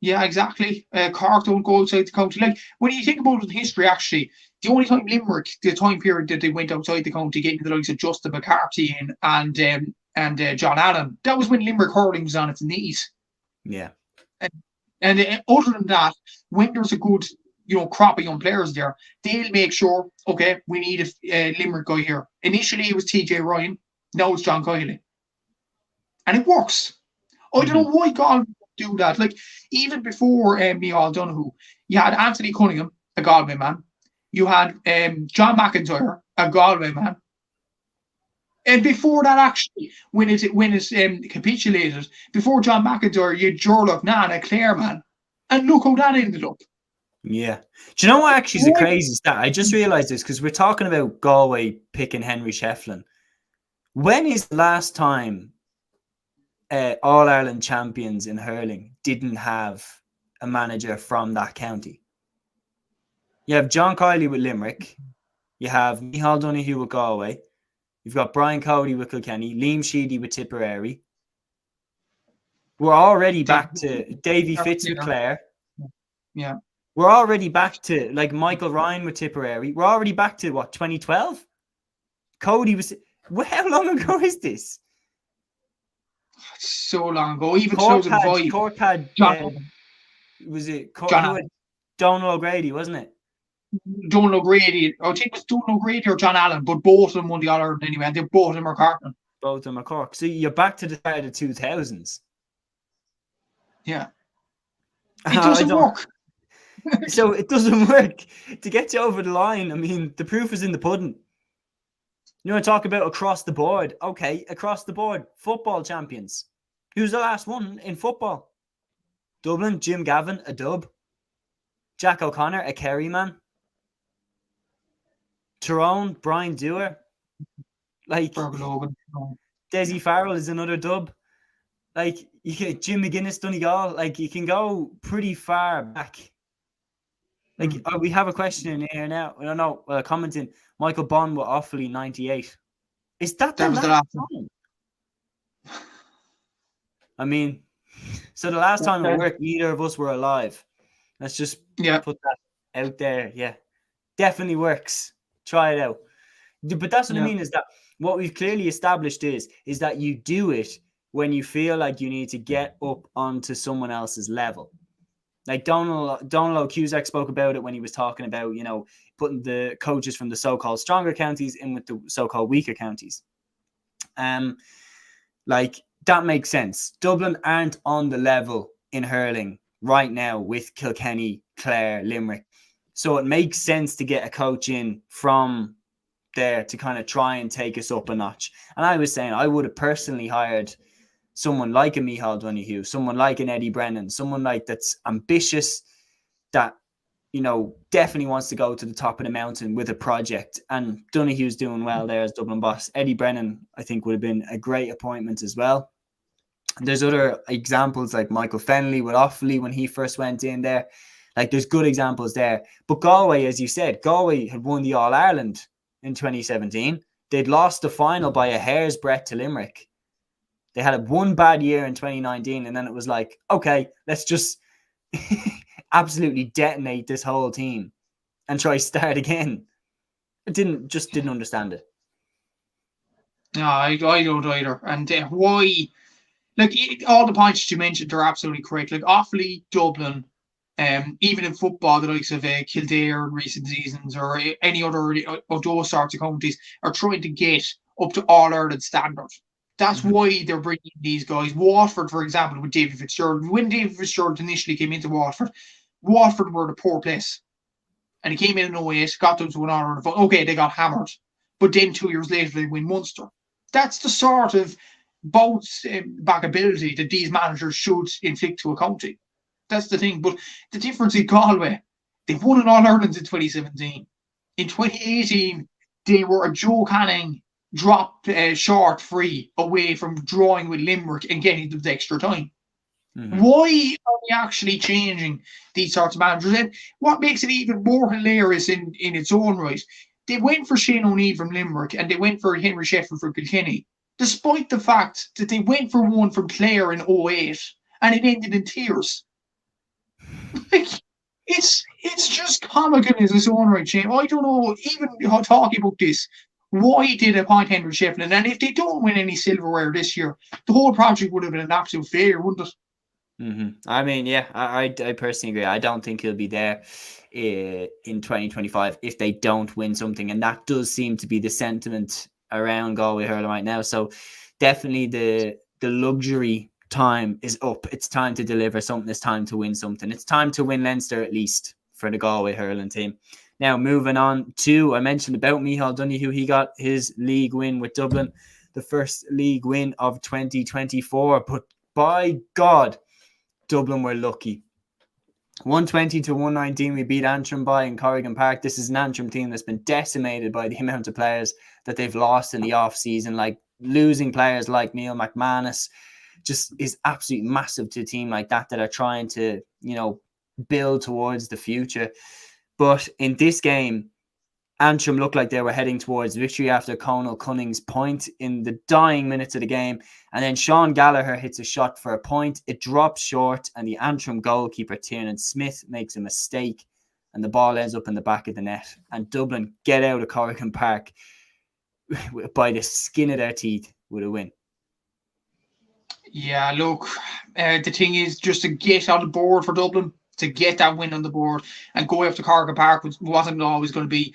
Yeah, exactly. Cork don't go outside the county. Like, when you think about it in history, actually, The only time Limerick, the time period that they went outside the county, getting the likes of Justin McCarthy and John Allen, that was when Limerick hurling was on its knees. Yeah. And other than that, when there's a good, crop of young players there, they'll make sure, okay, we need a Limerick guy here. Initially, it was TJ Ryan. Now it's John Kiley. And it works. I don't know why God do that. Like, even before Micheál Donoghue, you had Anthony Cunningham, a Galway man. You had John McIntyre, a Galway man. And before that, actually, when it capitulated, before John McIntyre, you had Jorlock Nan, a Clare man. And look how that ended up. Yeah. Do you know what actually is a crazy stat? I just realised this because we're talking about Galway picking Henry Shefflin. When is the last time All-Ireland champions in hurling didn't have a manager from that county? You have John Kiley with Limerick. You have Micheál Donoghue with Galway. You've got Brian Cody with Kilkenny. Liam Sheedy with Tipperary. We're already back to Davy Fitz with Clare. Yeah. We're already back to like Michael Ryan with Tipperary. We're already back to what, 2012? Cody was. How long ago is this? So long ago. Even 2005. Cork had was it Donald O'Grady, wasn't it? Donald O'Grady. I think it was Donald O'Grady or John Allen, but both of them won the All-Ireland anyway, and they both of them are Carton. Both of them are Cork. So you're back to the start of the 2000s. Yeah. It doesn't work. So it doesn't work. To get you over the line, I mean, the proof is in the pudding. You want to talk about across the board? Okay, across the board. Football champions. Who's the last one in football? Dublin, Jim Gavin, a dub. Jack O'Connor, a Kerry man. Tyrone, Brian Dewar. Like, Desi Farrell is another dub. Like, you get Jim McGuinness, Donegal. Like, you can go pretty far back. Like, we have a question in here now. I don't know, commenting. Michael Bond with Offaly 98. Is that the last time? I mean, so the last time it worked, neither of us were alive. Let's just put that out there. Yeah, definitely works. Try it out. But that's what I mean, is that what we've clearly established is that you do it when you feel like you need to get up onto someone else's level. Like Donald Cusack spoke about it when he was talking about, putting the coaches from the so-called stronger counties in with the so-called weaker counties. Like, that makes sense. Dublin aren't on the level in hurling right now with Kilkenny, Clare, Limerick. So it makes sense to get a coach in from there to kind of try and take us up a notch. And I was saying I would have personally hired someone like a Micheál Donoghue, someone like an Eddie Brennan, someone like that's ambitious, that, definitely wants to go to the top of the mountain with a project. And Donoghue's doing well there as Dublin boss. Eddie Brennan, I think, would have been a great appointment as well. There's other examples like Michael Fennelly with Offaly when he first went in there. Like, there's good examples there. But Galway, as you said, Galway had won the All-Ireland in 2017. They'd lost the final by a hair's breadth to Limerick. They had one bad year in 2019, and then it was like, okay, let's just absolutely detonate this whole team and try start again. I didn't understand it. No, I don't either. And why? Like, all the points that you mentioned are absolutely correct. Like, Offaly, Dublin, even in football, the likes of Kildare in recent seasons, or any other of those sorts of counties, are trying to get up to All-Ireland standard. That's why they're bringing these guys. Waterford, for example, with David Fitzgerald. When David Fitzgerald initially came into Waterford were the poor place. And he came in 08, got them to an All-Ireland. Okay, they got hammered. But then 2 years later, they win Munster. That's the sort of bounce back ability that these managers should inflict to a county. That's the thing. But the difference in Galway, they won an All-Ireland in 2017. In 2018, they were a Joe Canning dropped short free away from drawing with Limerick and getting the extra time. Why are we actually changing these sorts of managers? And what makes it even more hilarious in its own right, they went for Shane O'Neill from Limerick and they went for Henry Shefflin from Kilkenny, despite the fact that they went for one from Clare in 08 and it ended in tears. Like, It's just comical as its own right, Shane. I don't know, even talking about this, why did they appoint Henry Shefflin? And if they don't win any silverware this year, the whole project would have been an absolute failure, wouldn't it? I mean, yeah, I personally agree. I don't think he'll be there in 2025 if they don't win something, and that does seem to be the sentiment around Galway hurling right now. So definitely the luxury time is up. It's time to deliver something. It's time to win something. It's time to win Leinster at least for the Galway hurling team. Now moving on to, I mentioned about Micheál Donoghue. He got his league win with Dublin, the first league win of 2024. But by God, Dublin were lucky. 120 to 119, we beat Antrim by in Corrigan Park. This is an Antrim team that's been decimated by the amount of players that they've lost in the off-season. Like losing players like Neil McManus just is absolutely massive to a team like that are trying to, build towards the future. But in this game, Antrim looked like they were heading towards victory after Conal Cunning's point in the dying minutes of the game. And then Sean Gallagher hits a shot for a point. It drops short, and the Antrim goalkeeper, Tiernan Smith, makes a mistake, and the ball ends up in the back of the net. And Dublin get out of Corrigan Park by the skin of their teeth with a win. Yeah, look, the thing is just to get on the board for Dublin, to get that win on the board and go after Corrigan Park wasn't always going to be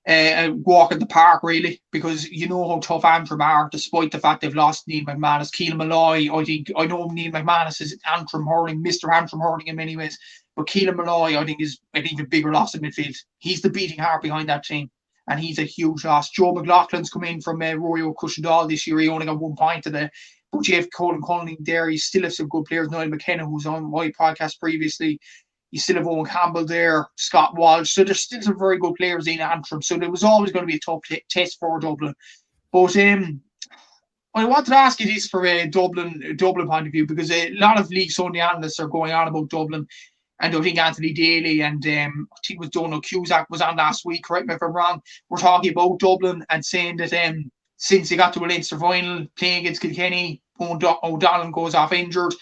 a walk in the park, really, because you know how tough Antrim are, despite the fact they've lost Neil McManus. Keelan Malloy, I know Neil McManus is Antrim hurling, Mr. Antrim hurling in many ways, but Keelan Malloy, I think, is an even bigger loss in midfield. He's the beating heart behind that team, and he's a huge loss. Joe McLaughlin's come in from Rory O'Cushendall this year. He only got 1 point today. But you have Colin Cunningham there. You still have some good players. Niall McKenna, who's on my podcast previously. You still have Owen Campbell there, Scott Walsh. So there's still some very good players in Antrim. So there was always going to be a tough test for Dublin. But I wanted to ask you this for a Dublin point of view, because a lot of League Sunday analysts are going on about Dublin. And I think Anthony Daly and I think it was Donald Cusack was on last week, correct me if I'm wrong. We're talking about Dublin and saying that since they got to a Leinster final, playing against Kilkenny, O'Donnell goes off injured,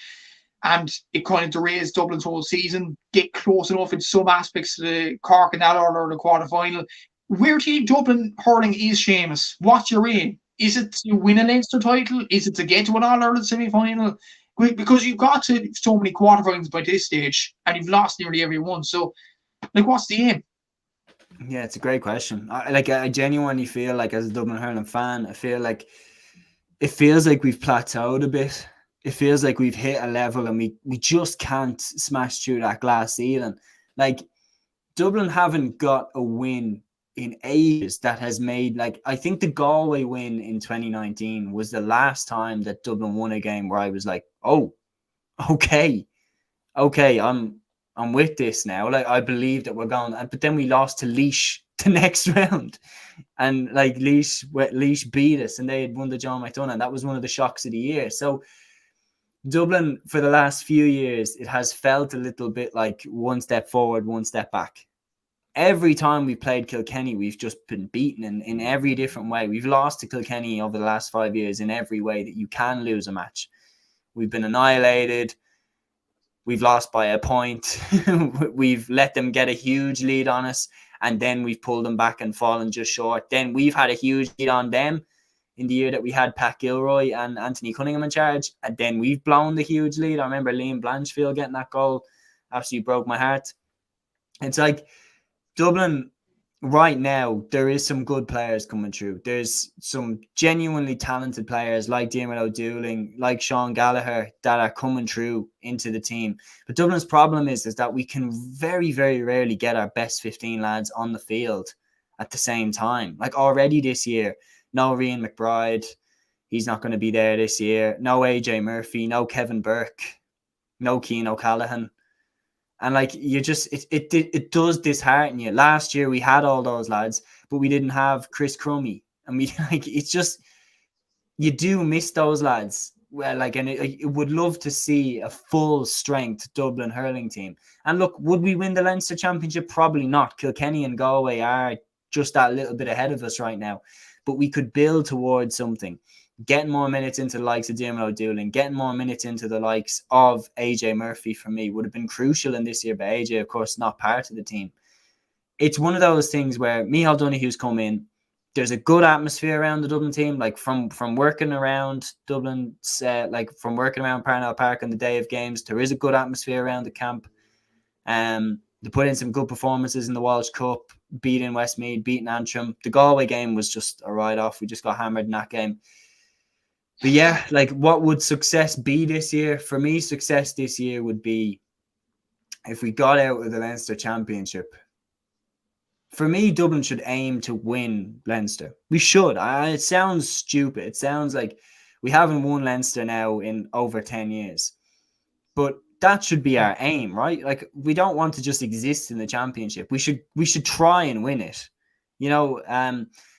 and it kind of derails Dublin's whole season. Get close enough in some aspects to the Cork in that order of the quarter-final. Where do you think Dublin hurling is, Seamus? What's your aim? Is it to win a Leinster title? Is it to get to an All-Ireland semi-final? Because you've got to so many quarter-finals by this stage, and you've lost nearly every one. So, what's the aim? Yeah, it's a great question. I genuinely feel like, as a Dublin hurling fan, I feel like it feels like we've plateaued a bit. It feels like we've hit a level and we just can't smash through that glass ceiling. Like, Dublin haven't got a win in ages that has made, I think the Galway win in 2019 was the last time that Dublin won a game where I was like, oh, okay, I'm with this now. I believe that we're going. But then we lost to Laois the next round, and Laois beat us, and they had won the John McDonough, and that was one of the shocks of the year. So Dublin, for the last few years, it has felt a little bit like one step forward, one step back. Every time we've played Kilkenny, we've just been beaten in every different way. We've lost to Kilkenny over the last 5 years in every way that you can lose a match. We've been annihilated. We've lost by a point. We've let them get a huge lead on us, and then we've pulled them back and fallen just short. Then we've had a huge lead on them in the year that we had Pat Gilroy and Anthony Cunningham in charge, and then we've blown the huge lead. I remember Liam Blanchfield getting that goal. Absolutely broke my heart. It's like Dublin right now, there is some good players coming through. There's some genuinely talented players like Diarmuid O'Dooling, like Sean Gallagher, that are coming through into the team. But Dublin's problem is that we can very, very rarely get our best 15 lads on the field at the same time. Like already this year, no Rian McBride, he's not going to be there this year. No AJ Murphy, no Kevin Burke, no Cian O'Callaghan. And it does dishearten you. Last year we had all those lads, but we didn't have Chris Crummey. And it's just, you do miss those lads. Well, and it would love to see a full strength Dublin hurling team. And look, would we win the Leinster Championship? Probably not. Kilkenny and Galway are just that little bit ahead of us right now. But we could build towards something. getting more minutes into the likes of Diarmuid O'Doolin, getting more minutes into the likes of AJ Murphy for me would have been crucial in this year, but AJ, of course, not part of the team. It's one of those things where Micheál Donoghue's come in. There's a good atmosphere around the Dublin team, like from working around Dublin, like from working around Parnell Park on the day of games. There is a good atmosphere around the camp. They put in some good performances in the Walsh Cup, beating Westmeath, beating Antrim. The Galway game was just a write-off. We just got hammered in that game. But yeah, like what would success be this year? For me, success this year would be if we got out of the Leinster Championship. For me, Dublin should aim to win Leinster. We should. It sounds stupid. It sounds like we haven't won Leinster now in over 10 years. But that should be our aim, right? Like, we don't want to just exist in the championship. We should try and win it.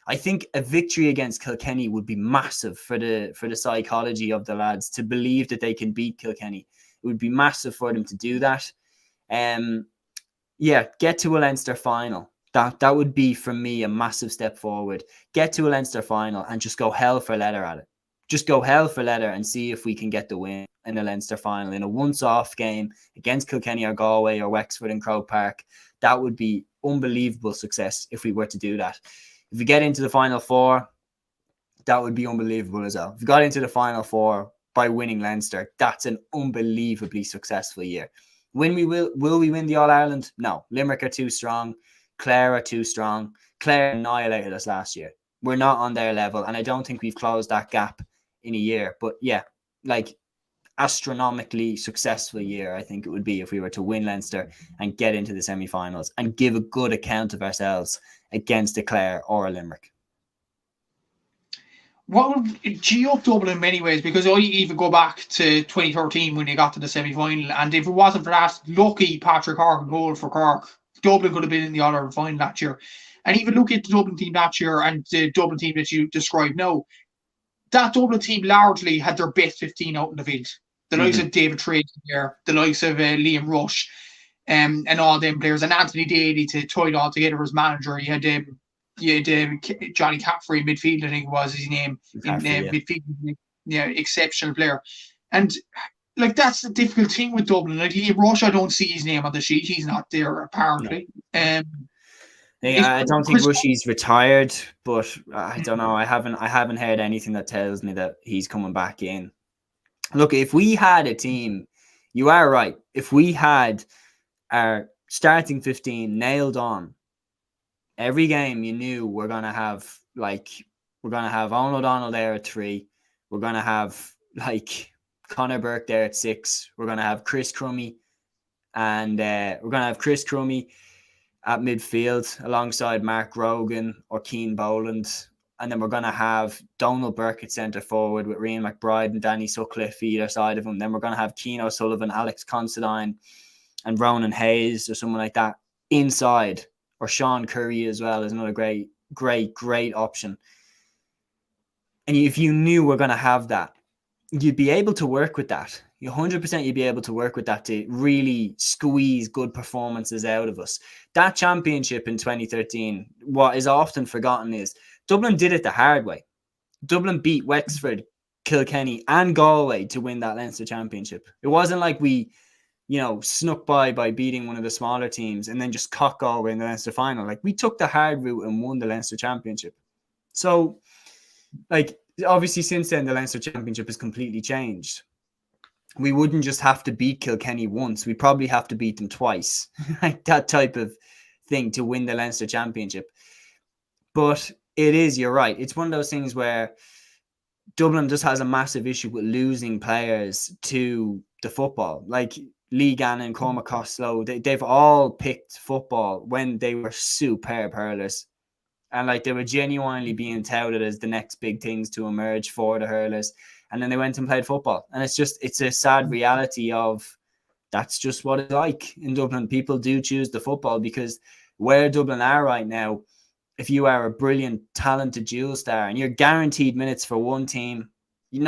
I think a victory against Kilkenny would be massive for the psychology of the lads to believe that they can beat Kilkenny. It would be massive for them to do that. Get to a Leinster final. That would be, for me, a massive step forward. Get to a Leinster final and just go hell for leather at it. Just go hell for leather and see if we can get the win in a Leinster final in a once-off game against Kilkenny or Galway or Wexford in Croke Park. That would be unbelievable success if we were to do that. If we get into the Final Four, that would be unbelievable as well. If we got into the Final Four by winning Leinster, that's an unbelievably successful year. Will we win the All-Ireland? No. Limerick are too strong. Clare are too strong. Clare annihilated us last year. We're not on their level, and I don't think we've closed that gap in a year. But yeah, like astronomically successful year, I think it would be if we were to win Leinster and get into the semi-finals and give a good account of ourselves against a Clare or a Limerick. What would G up Dublin in many ways, because I even go back to 2013 when they got to the semi-final, and if it wasn't for that lucky Patrick Horgan goal for Cork, Dublin could have been in the All-Ireland final that year. And even look at the Dublin team that year and the Dublin team that you described now, that Dublin team largely had their best 15 out in the field. The likes of David Trade there, the likes of Liam Rush, and all them players, and Anthony Daly to tie it all together as manager. You had Johnny Caffrey in midfield, I think was his name. Midfield, exceptional player. And like, that's the difficult thing with Dublin. Like, Liam Rush, I don't see his name on the sheet. He's not there apparently. No. I don't think Rushy's retired, but I don't know. I haven't heard anything that tells me that he's coming back in. Look, if we had a team, you are right. If we had our starting 15 nailed on, every game you knew we're gonna have Owen O'Donnell there at 3. We're gonna have Conor Burke there at 6. We're gonna have Chris Crummy, and we're gonna have Chris Crummy at midfield alongside Mark Rogan or Keane Boland. And then we're going to have Donald Burke at centre forward with Rian McBride and Danny Sutcliffe either side of him. Then we're going to have Keane O'Sullivan, Alex Considine, and Ronan Hayes or someone like that inside. Or Sean Curry as well is another great option. And if you knew we're going to have that, you'd be able to work with that. 100% you'd be able to work with that to really squeeze good performances out of us. That championship in 2013, what is often forgotten is Dublin did it the hard way. Dublin beat Wexford, Kilkenny and Galway to win that Leinster championship. It wasn't like we, snuck by beating one of the smaller teams and then just caught Galway in the Leinster final. Like, we took the hard route and won the Leinster championship. So, obviously since then, the Leinster championship has completely changed. We wouldn't just have to beat Kilkenny once. We probably have to beat them twice. Like that type of thing to win the Leinster championship. But it is, you're right. It's one of those things where Dublin just has a massive issue with losing players to the football. Like Lee Gannon, Cormac Costello, they've all picked football when they were superb hurlers. And they were genuinely being touted as the next big things to emerge for the hurlers. And then they went and played football. And it's a sad reality of that's just what it's like in Dublin. People do choose the football because where Dublin are right now, if you are a brilliant, talented dual star and you're guaranteed minutes for one team,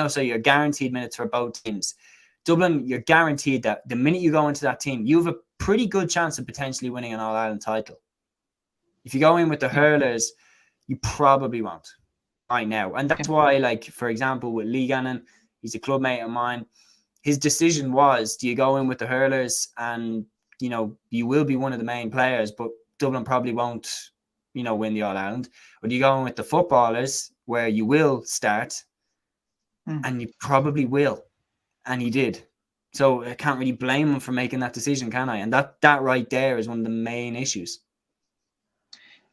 so you're guaranteed minutes for both teams. Dublin, you're guaranteed that the minute you go into that team, you have a pretty good chance of potentially winning an All-Ireland title. If you go in with the hurlers, you probably won't. right now. And that's why, like, for example, with Lee Gannon, he's a club mate of mine. His decision was, do you go in with the hurlers and, you will be one of the main players, but Dublin probably won't, win the All-Ireland? Or do you go in with the footballers where you will start and you probably will? And he did. So I can't really blame him for making that decision, can I? And that right there is one of the main issues.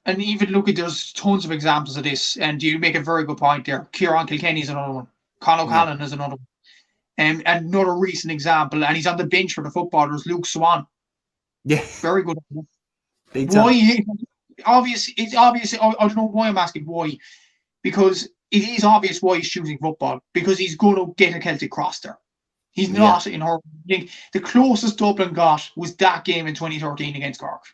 And even look at, there's tons of examples of this, and you make a very good point there. Kieran Kilkenny is another one. Con O'Callaghan is another one. And another recent example, and he's on the bench for the footballers, Luke Swan. Yeah. Very good. Why? It's obvious. I don't know why I'm asking why. Because it is obvious why he's choosing football. Because he's going to get a Celtic cross there. He's not in Hurling. The closest Dublin got was that game in 2013 against Cork.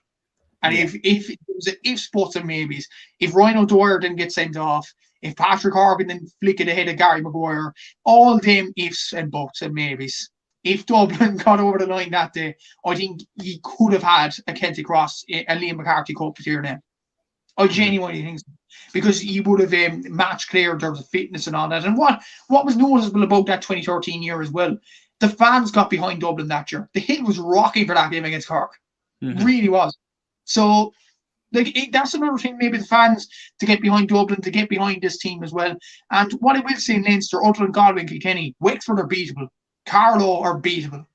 And if it was an ifs, buts, and maybes, if Ryan O'Dwyer didn't get sent off, if Patrick Horgan didn't flick it ahead of Gary Maguire, all them ifs and buts and maybes, if Dublin got over the line that day, I think he could have had a Celtic cross, a Liam McCarthy Cup here now. I genuinely think so. Because he would have matched Clare in terms of fitness and all that. And what was noticeable about that 2013 year as well, the fans got behind Dublin that year. The hill was rocking for that game against Cork. Really was. So that's another thing, maybe the fans to get behind Dublin, to get behind this team as well. And what I will say in Leinster, other than Galway and Kilkenny, Wexford are beatable. Carlow are beatable.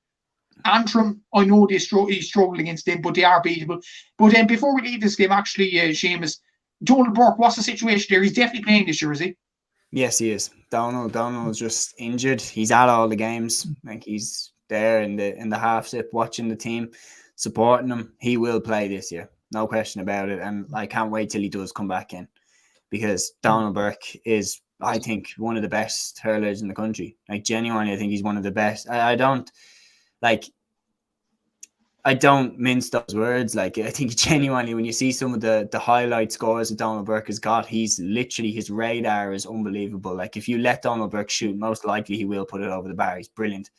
Antrim, I know he's struggling against them, but they are beatable. But then before we leave this game, actually, Seamus, Donald Burke, what's the situation there? He's definitely playing this year, is he? Yes, he is. Donald's just injured. He's at all the games. Like, he's there in the half zip watching the team, supporting them. He will play this year, no question about it. And I can't wait till he does come back in, because Donald Burke is, I think, one of the best hurlers in the country. Like, genuinely, I think he's one of the best. I don't mince those words. Like, I think genuinely, when you see some of the highlight scores that Donald Burke has got, he's literally, his radar is unbelievable. Like, if you let Donald Burke shoot, most likely he will put it over the bar. He's brilliant.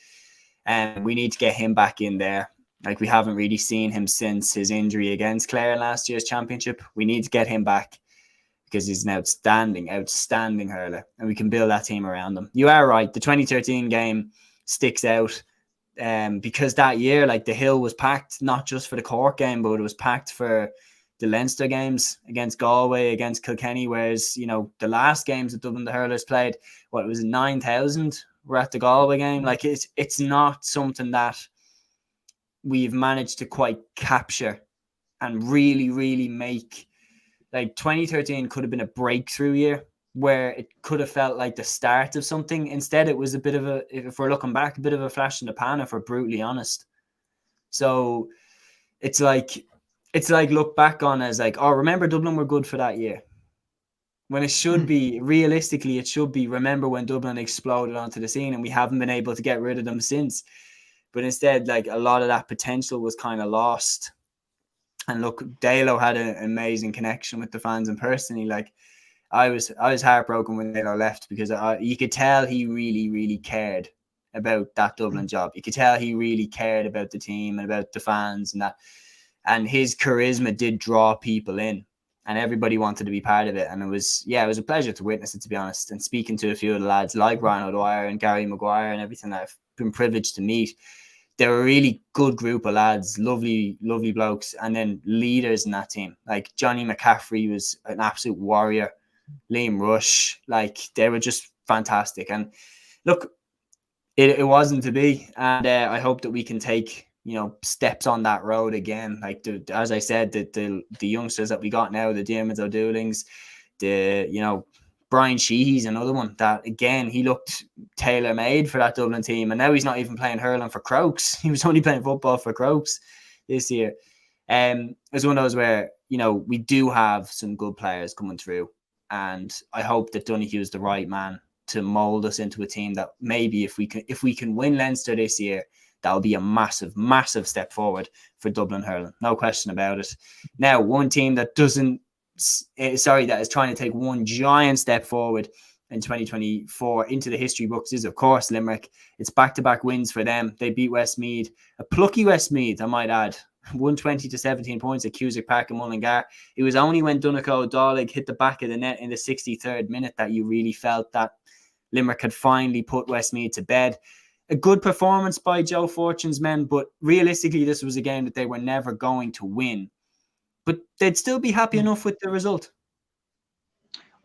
And we need to get him back in there. Like, we haven't really seen him since his injury against Clare in last year's championship. We need to get him back, because he's an outstanding hurler, and we can build that team around him. You are right. The 2013 game sticks out because that year, like, the hill was packed, not just for the Cork game, but it was packed for the Leinster games against Galway, against Kilkenny, whereas, the last games that Dublin the hurlers played, what was it, 9,000 were at the Galway game. Like, it's not something that we've managed to quite capture and really, really make. Like, 2013 could have been a breakthrough year where it could have felt like the start of something. Instead, it was a bit of a, if we're looking back, a bit of a flash in the pan, if we're brutally honest. So it's like look back on as like, oh, remember Dublin were good for that year. When it should be, realistically, it should be, remember when Dublin exploded onto the scene and we haven't been able to get rid of them since. But instead, like, a lot of that potential was kind of lost. And look, Dalo had an amazing connection with the fans, and personally, like, I was heartbroken when Dalo left, because you could tell he really, really cared about that Dublin job. You could tell he really cared about the team and about the fans and that. And his charisma did draw people in, and everybody wanted to be part of it. And it was a pleasure to witness it, to be honest. And speaking to a few of the lads like Ryan O'Dwyer and Gary Maguire and everything that I've been privileged to meet, they were a really good group of lads, lovely, lovely blokes, and then leaders in that team. Like, Johnny McCaffrey was an absolute warrior. Liam Rush, like, they were just fantastic. And look, it wasn't to be. And I hope that we can take, steps on that road again. Like, as I said, the youngsters that we got now, the Diarmaid O'Doulings, Brian Sheehy's another one that, again, he looked tailor-made for that Dublin team. And now he's not even playing hurling for Crokes. He was only playing football for Crokes this year. It's one of those where, we do have some good players coming through. And I hope that Donoghue is the right man to mould us into a team that maybe if we can win Leinster this year, that will be a massive, massive step forward for Dublin hurling. No question about it. Now, one team that that is trying to take one giant step forward in 2024 into the history books is, of course, Limerick. It's back-to-back wins for them. They beat Westmeath, a plucky Westmeath, I might add. 120 to 17 points at Cusack Park in Mullingar. It was only when Donegal O'Donnell hit the back of the net in the 63rd minute that you really felt that Limerick had finally put Westmeath to bed. A good performance by Joe Fortune's men, but realistically, this was a game that they were never going to win. But they'd still be happy enough with the result.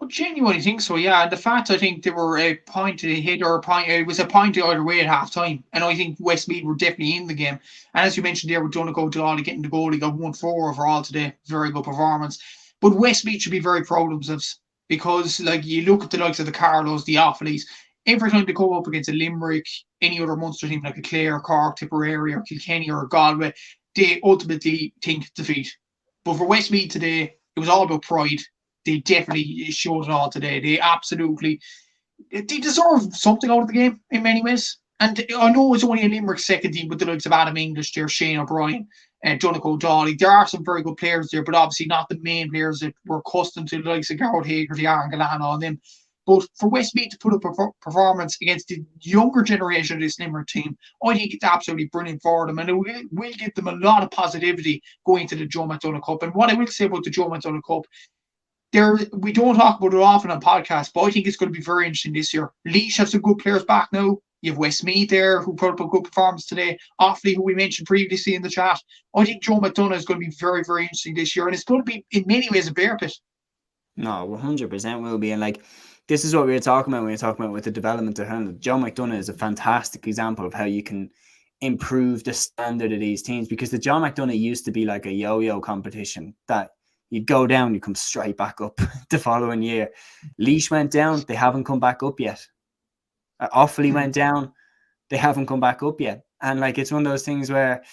Well, genuinely think so, yeah. And the fact, I think they were a point to hit, or a point, it was a point either way at half time. And I think Westmeath were definitely in the game. And as you mentioned there, with Donegal O'Donnell getting the goal, he got 1-4 overall today. Very good performance. But Westmeath should be very proud of themselves, because, like, you look at the likes of the Carlos, the Offaly's, every time they come up against a Limerick, any other Munster team like a Clare, Cork, Tipperary, or Kilkenny, or Galway, they ultimately think defeat. But for Westmeath today, it was all about pride. They definitely showed it all today. They deserve something out of the game in many ways. And I know it's only a Limerick second team with the likes of Adam English there, Shane O'Brien, and Donegal O'Donnell. There are some very good players there, but obviously not the main players that we're accustomed to, the likes of Garrett Hager, the Aaron Galana, on them. But for Westmeath to put up a performance against the younger generation of this Limerick team, I think it's absolutely brilliant for them. And it will give them a lot of positivity going into the Joe McDonagh Cup. And what I will say about the Joe McDonagh Cup, we don't talk about it often on podcasts, but I think it's going to be very interesting this year. Laois have some good players back now. You have Westmeath there, who put up a good performance today. Offaly, who we mentioned previously in the chat. I think Joe McDonagh is going to be very, very interesting this year. And it's going to be, in many ways, a bear pit. No, 100% will be. And like, this is what we were talking about when we were talking about with the development of Hurling. Joe McDonagh is a fantastic example of how you can improve the standard of these teams, because the Joe McDonagh used to be like a yo-yo competition that you'd go down, you come straight back up the following year. Laois went down, they haven't come back up yet. Offaly went down, they haven't come back up yet. And like, it's one of those things where,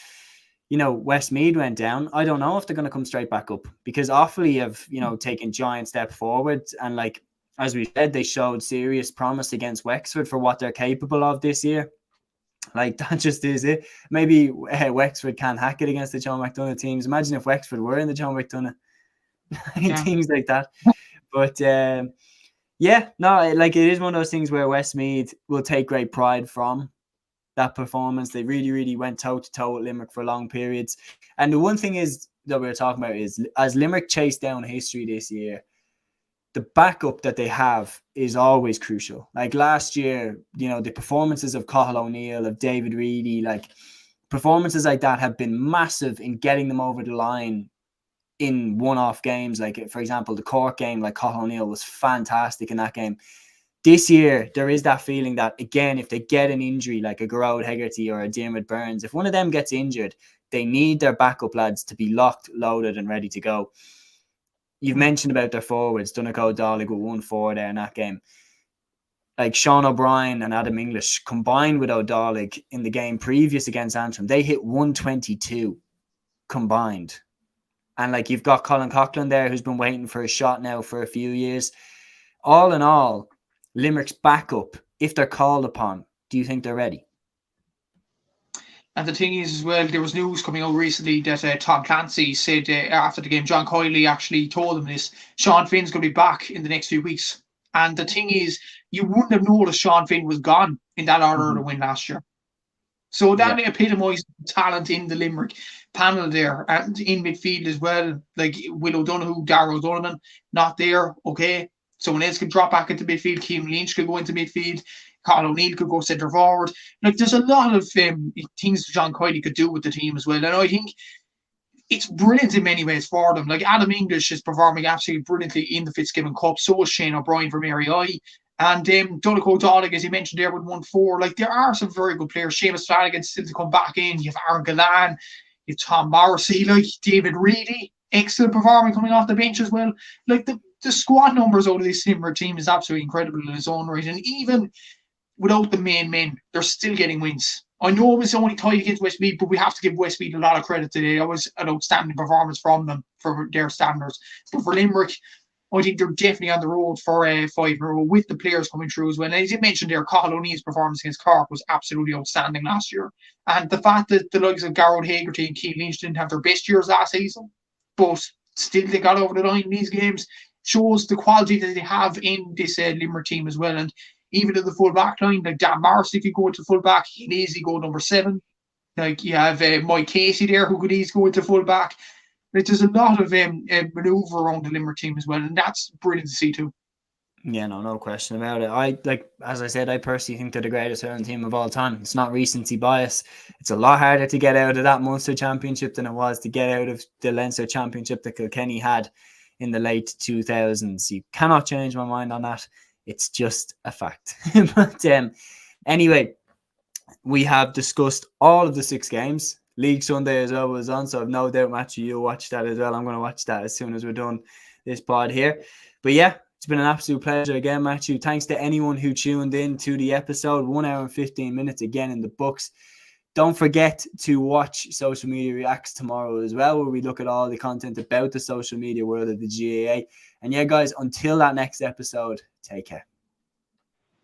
you know, Westmeath went down. I don't know if they're going to come straight back up, because Offaly have, you know, taken giant step forward. And like, as we said, they showed serious promise against Wexford for what they're capable of this year. Like, that just is it. Maybe Wexford can't hack it against the Joe McDonagh teams. Imagine if Wexford were in the Joe McDonagh. Things like that. But yeah, no, like, it is one of those things where Westmeath will take great pride from that performance. They really, really went toe to toe with Limerick for long periods. And the one thing is that we were talking about is, as Limerick chase down history this year, the backup that they have is always crucial. Like last year, you know, the performances of Cathal O'Neill, of David Reedy, like performances like that have been massive in getting them over the line in one-off games. Like, for example, the Cork game, like Cathal O'Neill was fantastic in that game. This year, there is that feeling that, again, if they get an injury like a Gearóid Hegarty or a Diarmuid Burns, if one of them gets injured, they need their backup lads to be locked, loaded and ready to go. You've mentioned about their forwards, Donegal O'Donnell with 1-4 there in that game. Like Sean O'Brien and Adam English combined with O'Donnell in the game previous against Antrim, they hit 122 combined. And like, you've got Colin Coughlin there, who's been waiting for a shot now for a few years. All in all, Limerick's backup, if they're called upon, do you think they're ready? And the thing is, as well, there was news coming out recently that Tom Clancy said after the game, John Coyley actually told him this, Sean Finn's going to be back in the next few weeks. And the thing is, you wouldn't have noticed Sean Finn was gone in that order to win last year. So that epitomised talent in the Limerick panel there, and in midfield as well. Like Will O'Donoghue, Darragh O'Donovan, not there. Okay, someone else could drop back into midfield. Ciaran Lynch could go into midfield. Carl O'Neill could go centre forward. Like, there's a lot of things John Coyley could do with the team as well. And I think it's brilliant in many ways for them. Like, Adam English is performing absolutely brilliantly in the Fitzgibbon Cup. So is Shane O'Brien from Mary I. And Donegal O'Donnell, as you mentioned there, with 1-4. Like, there are some very good players. Seamus Flanagan's still to come back in. You have Aaron Gallan. You have Tom Morrissey. Like, David Reedy. Excellent performing coming off the bench as well. Like, the squad numbers out of this Limerick team is absolutely incredible in its own right. And even without the main men, they're still getting wins. I know it was only tied against Westmeath, but we have to give Westmeath a lot of credit today. That was an outstanding performance from them for their standards. But for Limerick, I think they're definitely on the road for 5 in a row with the players coming through as well. And as you mentioned there, Cathal O'Neill's performance against Cork was absolutely outstanding last year. And the fact that the likes of Gearóid Hegarty and Ciaran Lynch didn't have their best years last season, but still they got over the line in these games, shows the quality that they have in this Limerick team as well. And even in the full back line, like Dan Morrissey could go into full back, he can easily go number 7. Like you have Mike Casey there, who could easily go into full back. Like, there's a lot of manoeuvre around the Limerick team as well, and that's brilliant to see too. Yeah, no question about it. As I said, I personally think they're the greatest hurling team of all time. It's not recency bias. It's a lot harder to get out of that Munster Championship than it was to get out of the Leinster Championship that Kilkenny had in the late 2000s. You cannot change my mind on that. It's just a fact. But anyway, we have discussed all of the 6 games. League Sunday as well was on, so I've no doubt, Matthew, you'll watch that as well. I'm going to watch that as soon as we're done this pod here. But yeah, it's been an absolute pleasure again, Matthew. Thanks to anyone who tuned in to the episode. 1 hour and 15 minutes again in the books. Don't forget to watch Social Media Reacts tomorrow as well, where we look at all the content about the social media world of the GAA. And yeah, guys, until that next episode, take care.